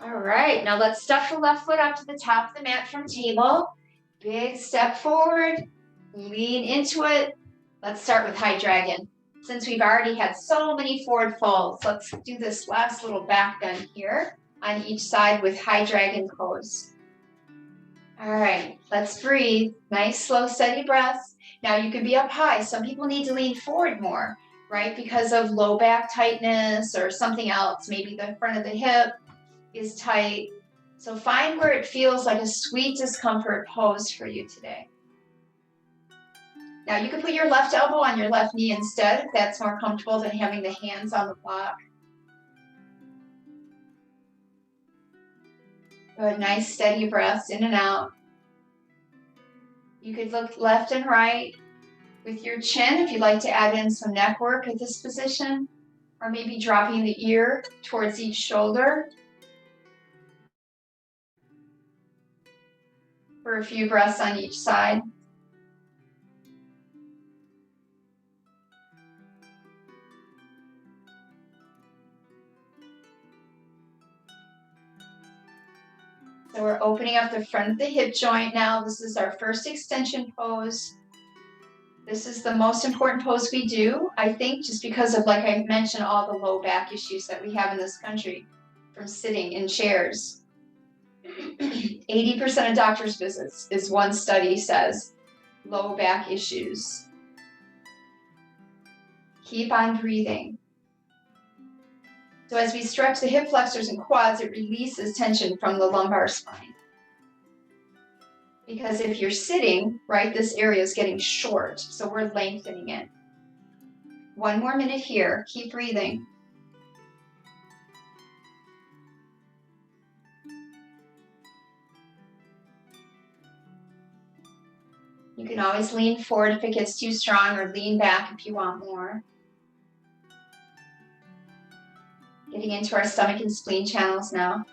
All right, now let's step the left foot up to the top of the mat from table. Big step forward, lean into it. Let's start with high dragon. Since we've already had so many forward folds, let's do this last little back bend here on each side with high dragon pose. All right, let's breathe. Nice, slow, steady breaths. Now you can be up high. Some people need to lean forward more, right? Because of low back tightness or something else. Maybe the front of the hip is tight. So find where it feels like a sweet discomfort pose for you today. Now you can put your left elbow on your left knee instead if that's more comfortable than having the hands on the block. Good, nice steady breaths in and out. You could look left and right with your chin if you'd like to add in some neck work at this position, or maybe dropping the ear towards each shoulder for a few breaths on each side. So we're opening up the front of the hip joint now. This is our first extension pose. This is the most important pose we do, I think, just because of, like I mentioned, all the low back issues that we have in this country from sitting in chairs. 80% of doctor's visits, is one study says, low back issues. Keep on breathing. So as we stretch the hip flexors and quads, it releases tension from the lumbar spine. Because if you're sitting, right, this area is getting short, so we're lengthening it. One more minute here. Keep breathing. You can always lean forward if it gets too strong, or lean back if you want more. Getting into our stomach and spleen channels now.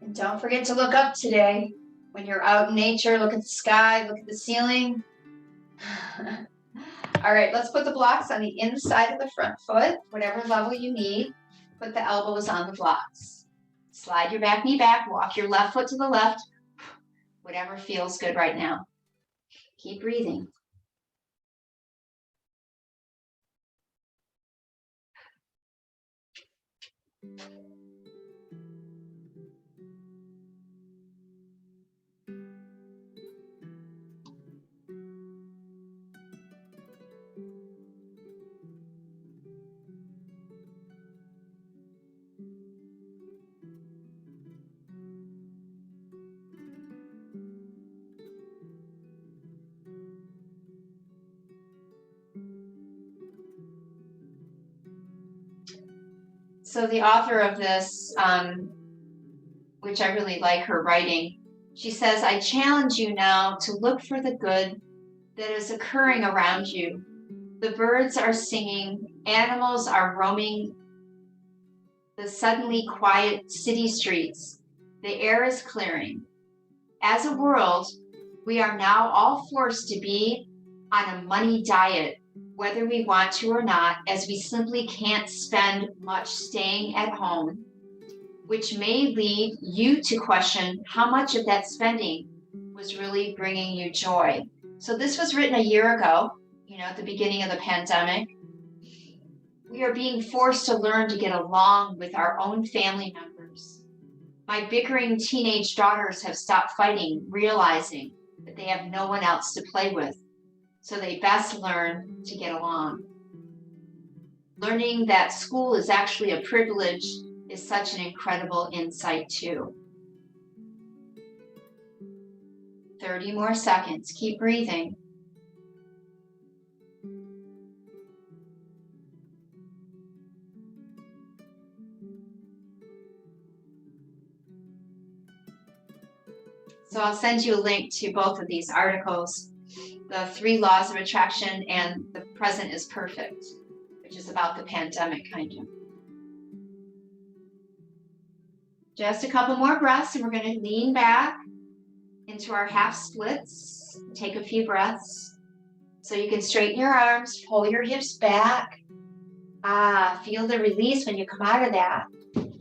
And don't forget to look up today. When you're out in nature, look at the sky, look at the ceiling. All right, let's put the blocks on the inside of the front foot, whatever level you need. Put the elbows on the blocks. Slide your back knee back, walk your left foot to the left, whatever feels good right now. Keep breathing. So the author of this, which I really like her writing, she says, I challenge you now to look for the good that is occurring around you. The birds are singing, animals are roaming the suddenly quiet city streets. The air is clearing. As a world, we are now all forced to be on a money diet, whether we want to or not, as we simply can't spend much staying at home, which may lead you to question how much of that spending was really bringing you joy. So this was written a year ago, at the beginning of the pandemic. We are being forced to learn to get along with our own family members. My bickering teenage daughters have stopped fighting, realizing that they have no one else to play with. So they best learn to get along. Learning that school is actually a privilege is such an incredible insight too. 30 more seconds. Keep breathing. So I'll send you a link to both of these articles, the 3 Laws of Attraction and The Present is Perfect, which is about the pandemic, kind of. Just a couple more breaths, and we're going to lean back into our half splits. Take a few breaths. So you can straighten your arms, pull your hips back. Feel the release when you come out of that,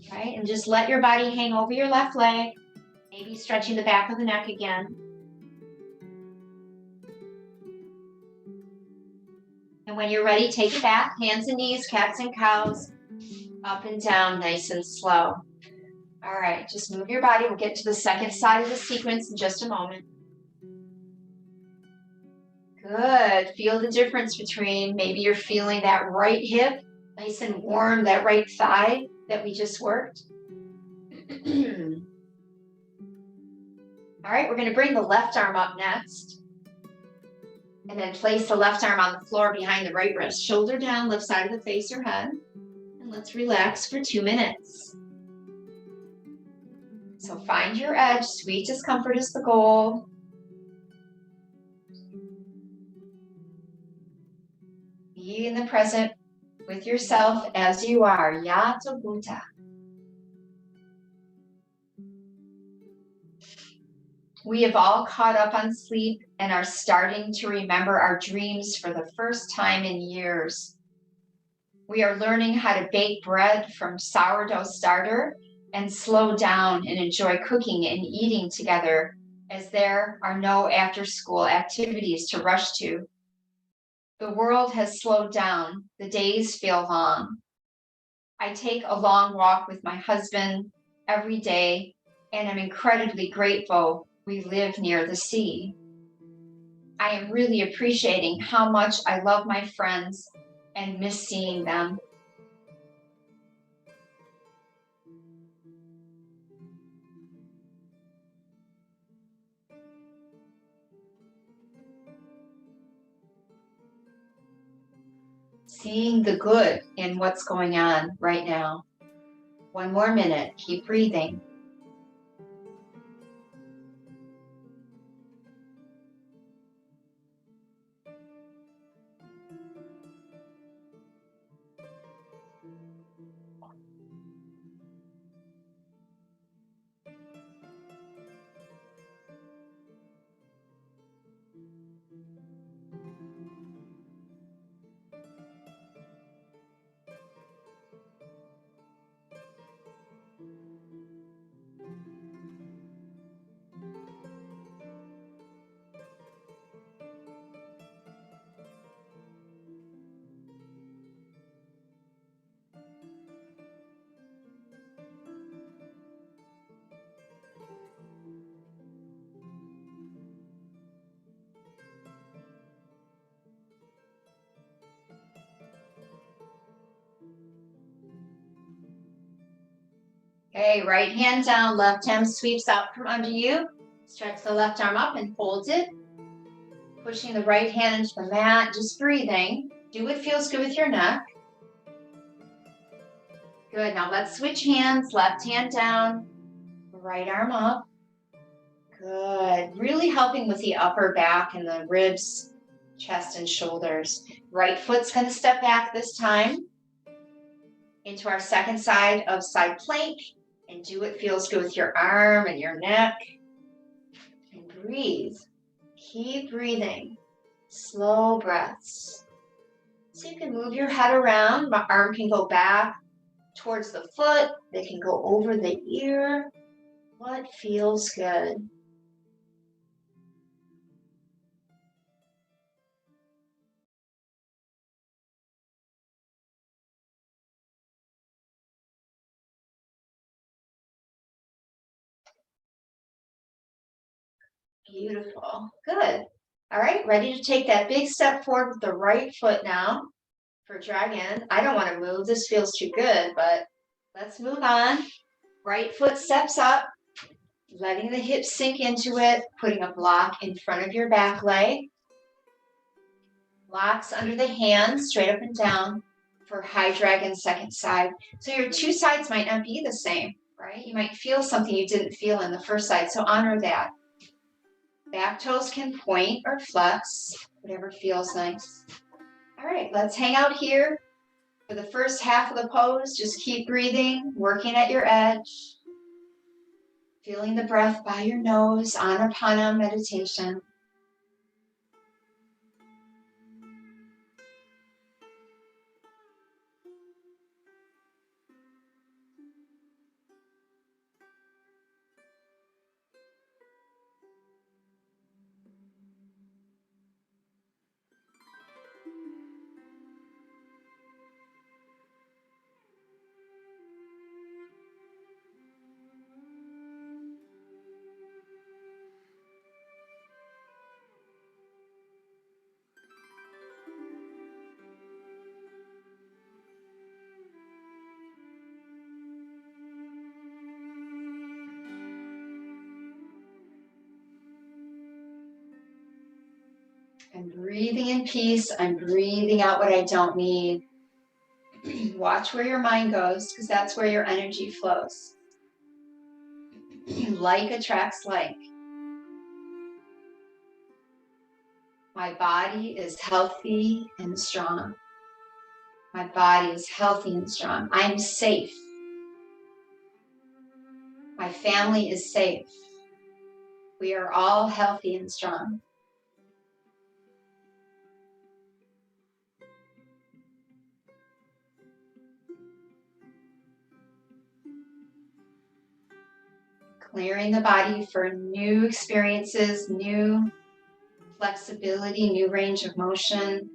right? And just let your body hang over your left leg, maybe stretching the back of the neck again. And when you're ready, take it back, hands and knees, cats and cows, up and down, nice and slow. All right, just move your body. We'll get to the second side of the sequence in just a moment. Good. Feel the difference between maybe you're feeling that right hip, nice and warm, that right thigh that we just worked. All right, we're going to bring the left arm up next. And then place the left arm on the floor behind the right wrist. Shoulder down, left side of the face or head. And let's relax for 2 minutes. So find your edge. Sweet discomfort is the goal. Be in the present with yourself as you are. Yata Bhuta. We have all caught up on sleep and are starting to remember our dreams for the first time in years. We are learning how to bake bread from sourdough starter and slow down and enjoy cooking and eating together as there are no after-school activities to rush to. The world has slowed down. The days feel long. I take a long walk with my husband every day, and I'm incredibly grateful we live near the sea. I am really appreciating how much I love my friends and miss seeing them. Seeing the good in what's going on right now. 1 more minute. Keep breathing. Okay, right hand down, left hand sweeps out from under you. Stretch the left arm up and hold it. Pushing the right hand into the mat, just breathing. Do what feels good with your neck. Good, now let's switch hands. Left hand down, right arm up. Good, really helping with the upper back and the ribs, chest and shoulders. Right foot's gonna step back this time into our second side of side plank. And do what feels good with your arm and your neck. And breathe. Keep breathing. Slow breaths. So you can move your head around. My arm can go back towards the foot. They can go over the ear. What feels good? Beautiful. Good. All right, ready to take that big step forward with the right foot now for dragon. I don't want to move. This feels too good, but let's move on. Right foot steps up, letting the hips sink into it, putting a block in front of your back leg. Blocks under the hands, straight up and down for high dragon second side. So your two sides might not be the same, right? You might feel something you didn't feel in the first side, so honor that. Back toes can point or flex, whatever feels nice. All right, let's hang out here for the first half of the pose. Just keep breathing, working at your edge. Feeling the breath by your nose, Anapana meditation. I'm breathing in peace. I'm breathing out what I don't need. Watch where your mind goes, because that's where your energy flows. Like attracts like. My body is healthy and strong. My body is healthy and strong. I'm safe. My family is safe. We are all healthy and strong. Clearing the body for new experiences, new flexibility, new range of motion,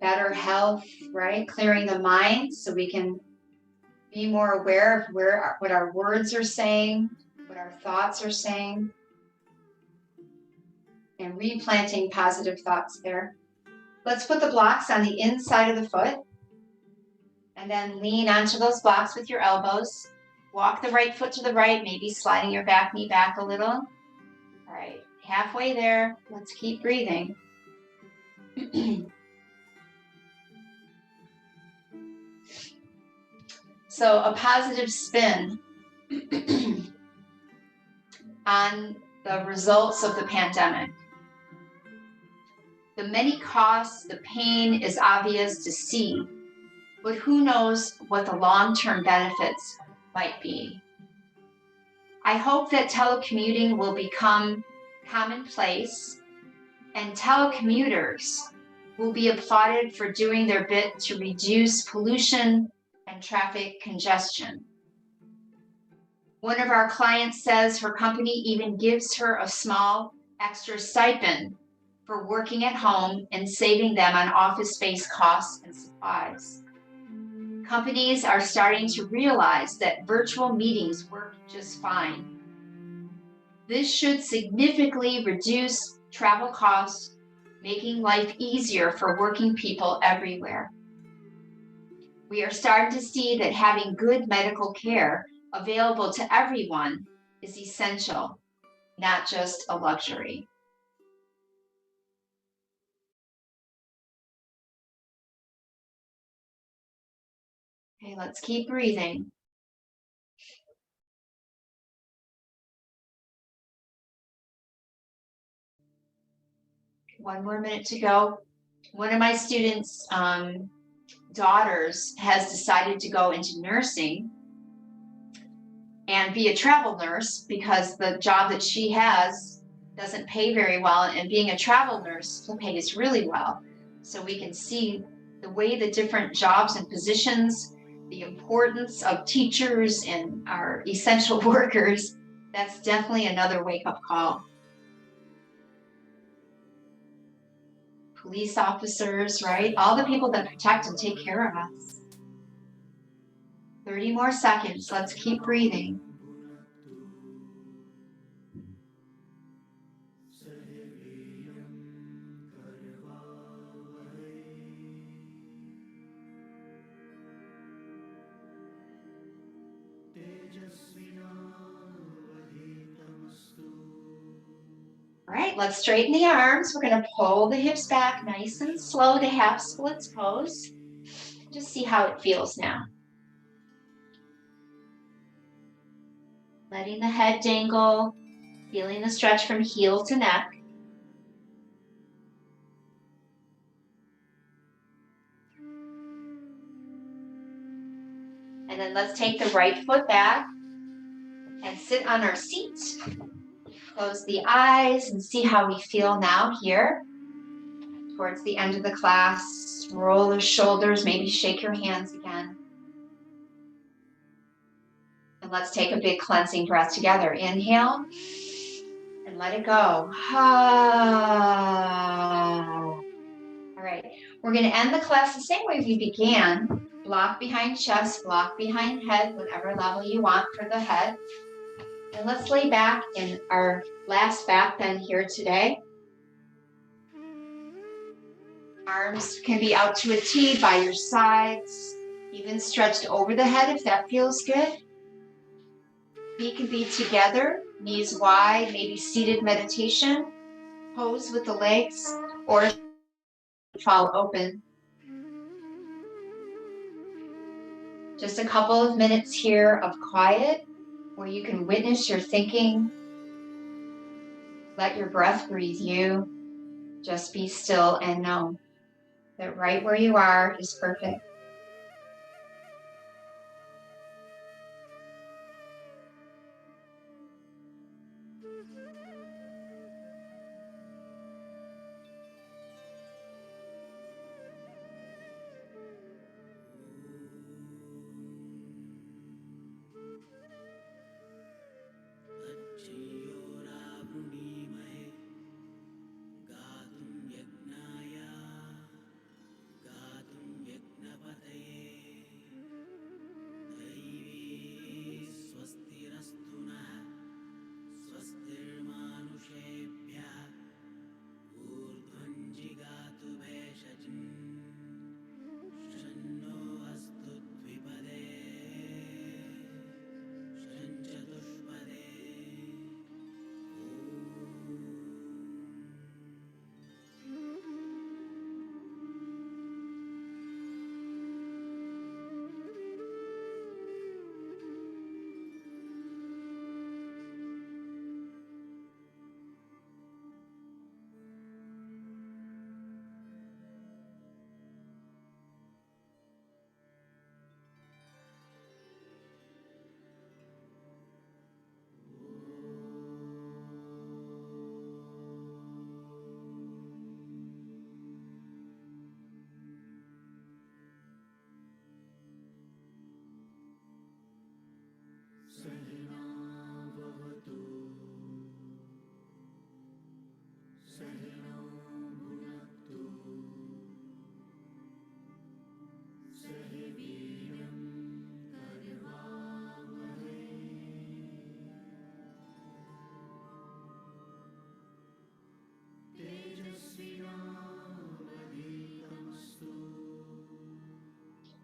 better health, right? Clearing the mind so we can be more aware of what our words are saying, what our thoughts are saying, and replanting positive thoughts there. Let's put the blocks on the inside of the foot and then lean onto those blocks with your elbows. Walk the right foot to the right, maybe sliding your back knee back a little. All right, halfway there. Let's keep breathing. So a positive spin on the results of the pandemic. The many costs, the pain is obvious to see, but who knows what the long-term benefits might be. I hope that telecommuting will become commonplace and telecommuters will be applauded for doing their bit to reduce pollution and traffic congestion. One of our clients says her company even gives her a small extra stipend for working at home and saving them on office space costs and supplies. Companies are starting to realize that virtual meetings work just fine. This should significantly reduce travel costs, making life easier for working people everywhere. We are starting to see that having good medical care available to everyone is essential, not just a luxury. Okay, let's keep breathing. One more minute to go. One of my students' daughters has decided to go into nursing and be a travel nurse because the job that she has doesn't pay very well, and being a travel nurse pays really well. So we can see the way the different jobs and positions, the importance of teachers and our essential workers. That's definitely another wake-up call. Police officers, right? All the people that protect and take care of us. 30 more seconds. Let's keep breathing. All right, let's straighten the arms. We're going to pull the hips back nice and slow to half splits pose. Just see how it feels now. Letting the head dangle, feeling the stretch from heel to neck. And then let's take the right foot back and sit on our seat. Close the eyes and see how we feel now here. Towards the end of the class, roll the shoulders, maybe shake your hands again. And let's take a big cleansing breath together. Inhale and let it go. All right, we're going to end the class the same way we began. Block behind chest, block behind head, whatever level you want for the head. And let's lay back in our last back bend here today. Arms can be out to a T by your sides, even stretched over the head if that feels good. Feet can be together, knees wide, maybe seated meditation. pose with the legs or fall open. Just a couple of minutes here of quiet where you can witness your thinking. Let your breath breathe you. Just be still and know that right where you are is perfect.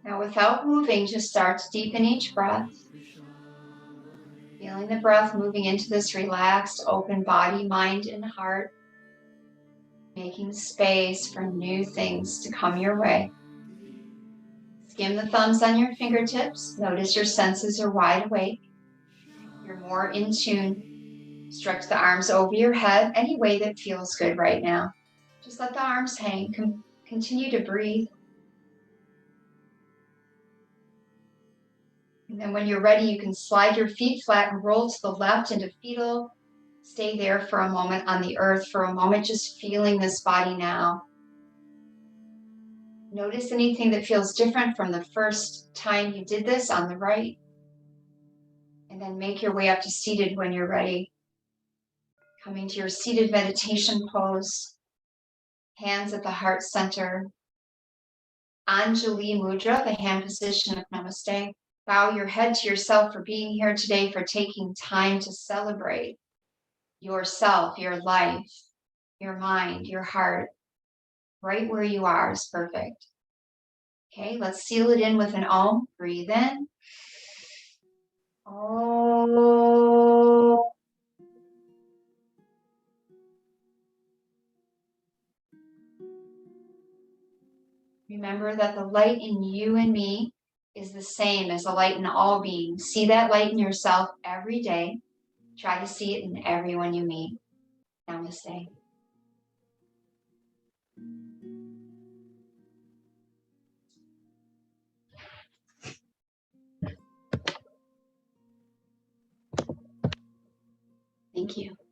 Now, without moving, just start to deepen each breath. Feeling the breath moving into this relaxed, open body, mind, and heart. Making space for new things to come your way. Skim the thumbs on your fingertips. Notice your senses are wide awake. You're more in tune. Stretch the arms over your head any way that feels good right now. Just let the arms hang. Continue to breathe. And then when you're ready, you can slide your feet flat and roll to the left into fetal. Stay there for a moment on the earth for a moment, just feeling this body now. Notice anything that feels different from the first time you did this on the right. And then make your way up to seated when you're ready. Coming to your seated meditation pose. Hands at the heart center. Anjali Mudra, the hand position of Namaste. Bow your head to yourself for being here today, for taking time to celebrate yourself, your life, your mind, your heart. Right where you are is perfect. Okay, let's seal it in with an Om. Breathe in. Om. Remember that the light in you and me is the same as the light in all beings. See that light in yourself every day. Try to see it in everyone you meet. Namaste. Thank you.